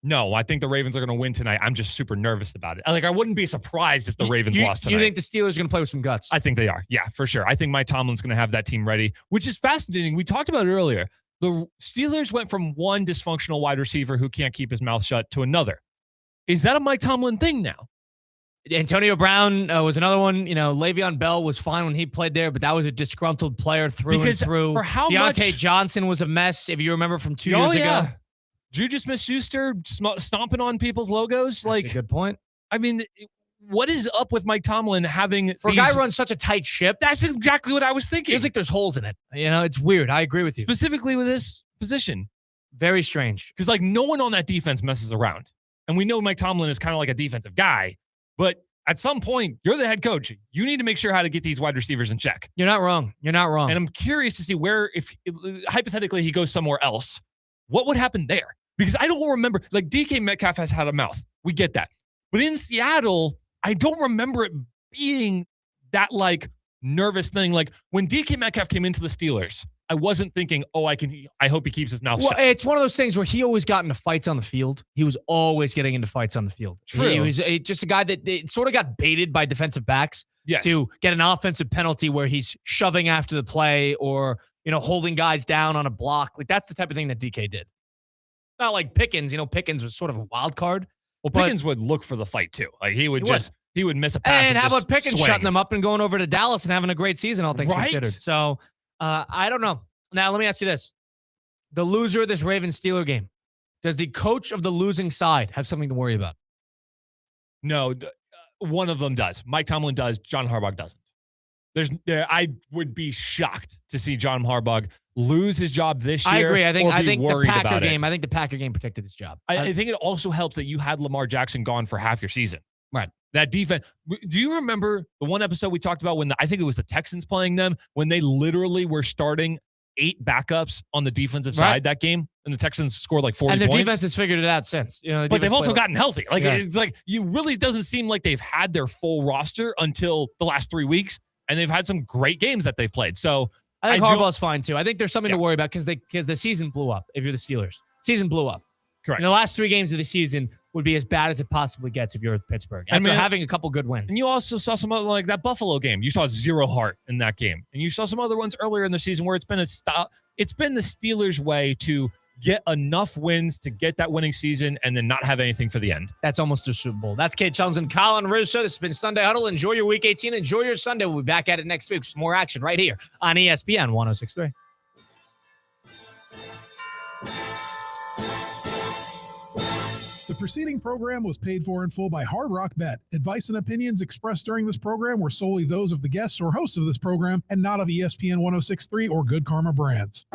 No, I think the Ravens are going to win tonight. I'm just super nervous about it. Like, I wouldn't be surprised if the Ravens lost tonight. You think the Steelers are going to play with some guts? I think they are. Yeah, for sure. I think Mike Tomlin's going to have that team ready, which is fascinating. We talked about it earlier. The Steelers went from one dysfunctional wide receiver who can't keep his mouth shut to another. Is that a Mike Tomlin thing now? Antonio Brown was another one. You know, Le'Veon Bell was fine when he played there, but that was a disgruntled player through and through. For how Deontay Johnson was a mess, if you remember from 2 years ago. Juju Smith-Schuster stomping on people's logos. That's a good point. I mean, what is up with Mike Tomlin having for a guy who runs such a tight ship? That's exactly what I was thinking. Feels like there's holes in it. You know, it's weird. I agree with you. Specifically with this position. Very strange. Because like no one on that defense messes around. And we know Mike Tomlin is kind of like a defensive guy, but at some point, you're the head coach. You need to make sure how to get these wide receivers in check. You're not wrong. You're not wrong. And I'm curious to see where, if hypothetically he goes somewhere else, what would happen there? Because I don't remember, like DK Metcalf has had a mouth. We get that. But in Seattle, I don't remember it being that like nervous thing. Like when DK Metcalf came into the Steelers, I wasn't thinking, I hope he keeps his mouth shut. It's one of those things where he always got into fights on the field. He was always getting into fights on the field. True. He was just a guy that sort of got baited by defensive backs to get an offensive penalty where he's shoving after the play or, you know, holding guys down on a block. Like that's the type of thing that DK did. Not like Pickens. You know, Pickens was sort of a wild card. Well, Pickens would look for the fight too. Like he would miss a pass. And how about Pickens shutting them up and going over to Dallas and having a great season, all things considered. So I don't know. Now, let me ask you this. The loser of this Ravens-Steeler game, does the coach of the losing side have something to worry about? No, one of them does. Mike Tomlin does. John Harbaugh doesn't. I would be shocked to see John Harbaugh lose his job this year. I agree. I think the Packer game. I think the Packer game protected his job. I think it also helps that you had Lamar Jackson gone for half your season. Right. That defense. Do you remember the one episode we talked about when I think it was the Texans playing them, when they literally were starting 8 backups on the defensive side that game, and the Texans scored like 40 points? And their points. defense has figured it out since. But they've also gotten healthy. It's like you really doesn't seem like they've had their full roster until the last 3 weeks, and they've had some great games that they've played. So I think Harbaugh's fine too. I think there's something to worry about because the season blew up. If you're the Steelers, season blew up. Correct. And the last 3 games of the season would be as bad as it possibly gets if you're Pittsburgh. After having a couple good wins. And you also saw some other, like that Buffalo game. You saw zero heart in that game. And you saw some other ones earlier in the season where it's been the Steelers' way to get enough wins to get that winning season and then not have anything for the end. That's almost a Super Bowl. That's Kate Chums and Colin Russo. This has been Sunday Huddle. Enjoy your Week 18. Enjoy your Sunday. We'll be back at it next week with some more action right here on ESPN 106.3. The preceding program was paid for in full by Hard Rock Bet. Advice and opinions expressed during this program were solely those of the guests or hosts of this program and not of ESPN 106.3 or Good Karma Brands.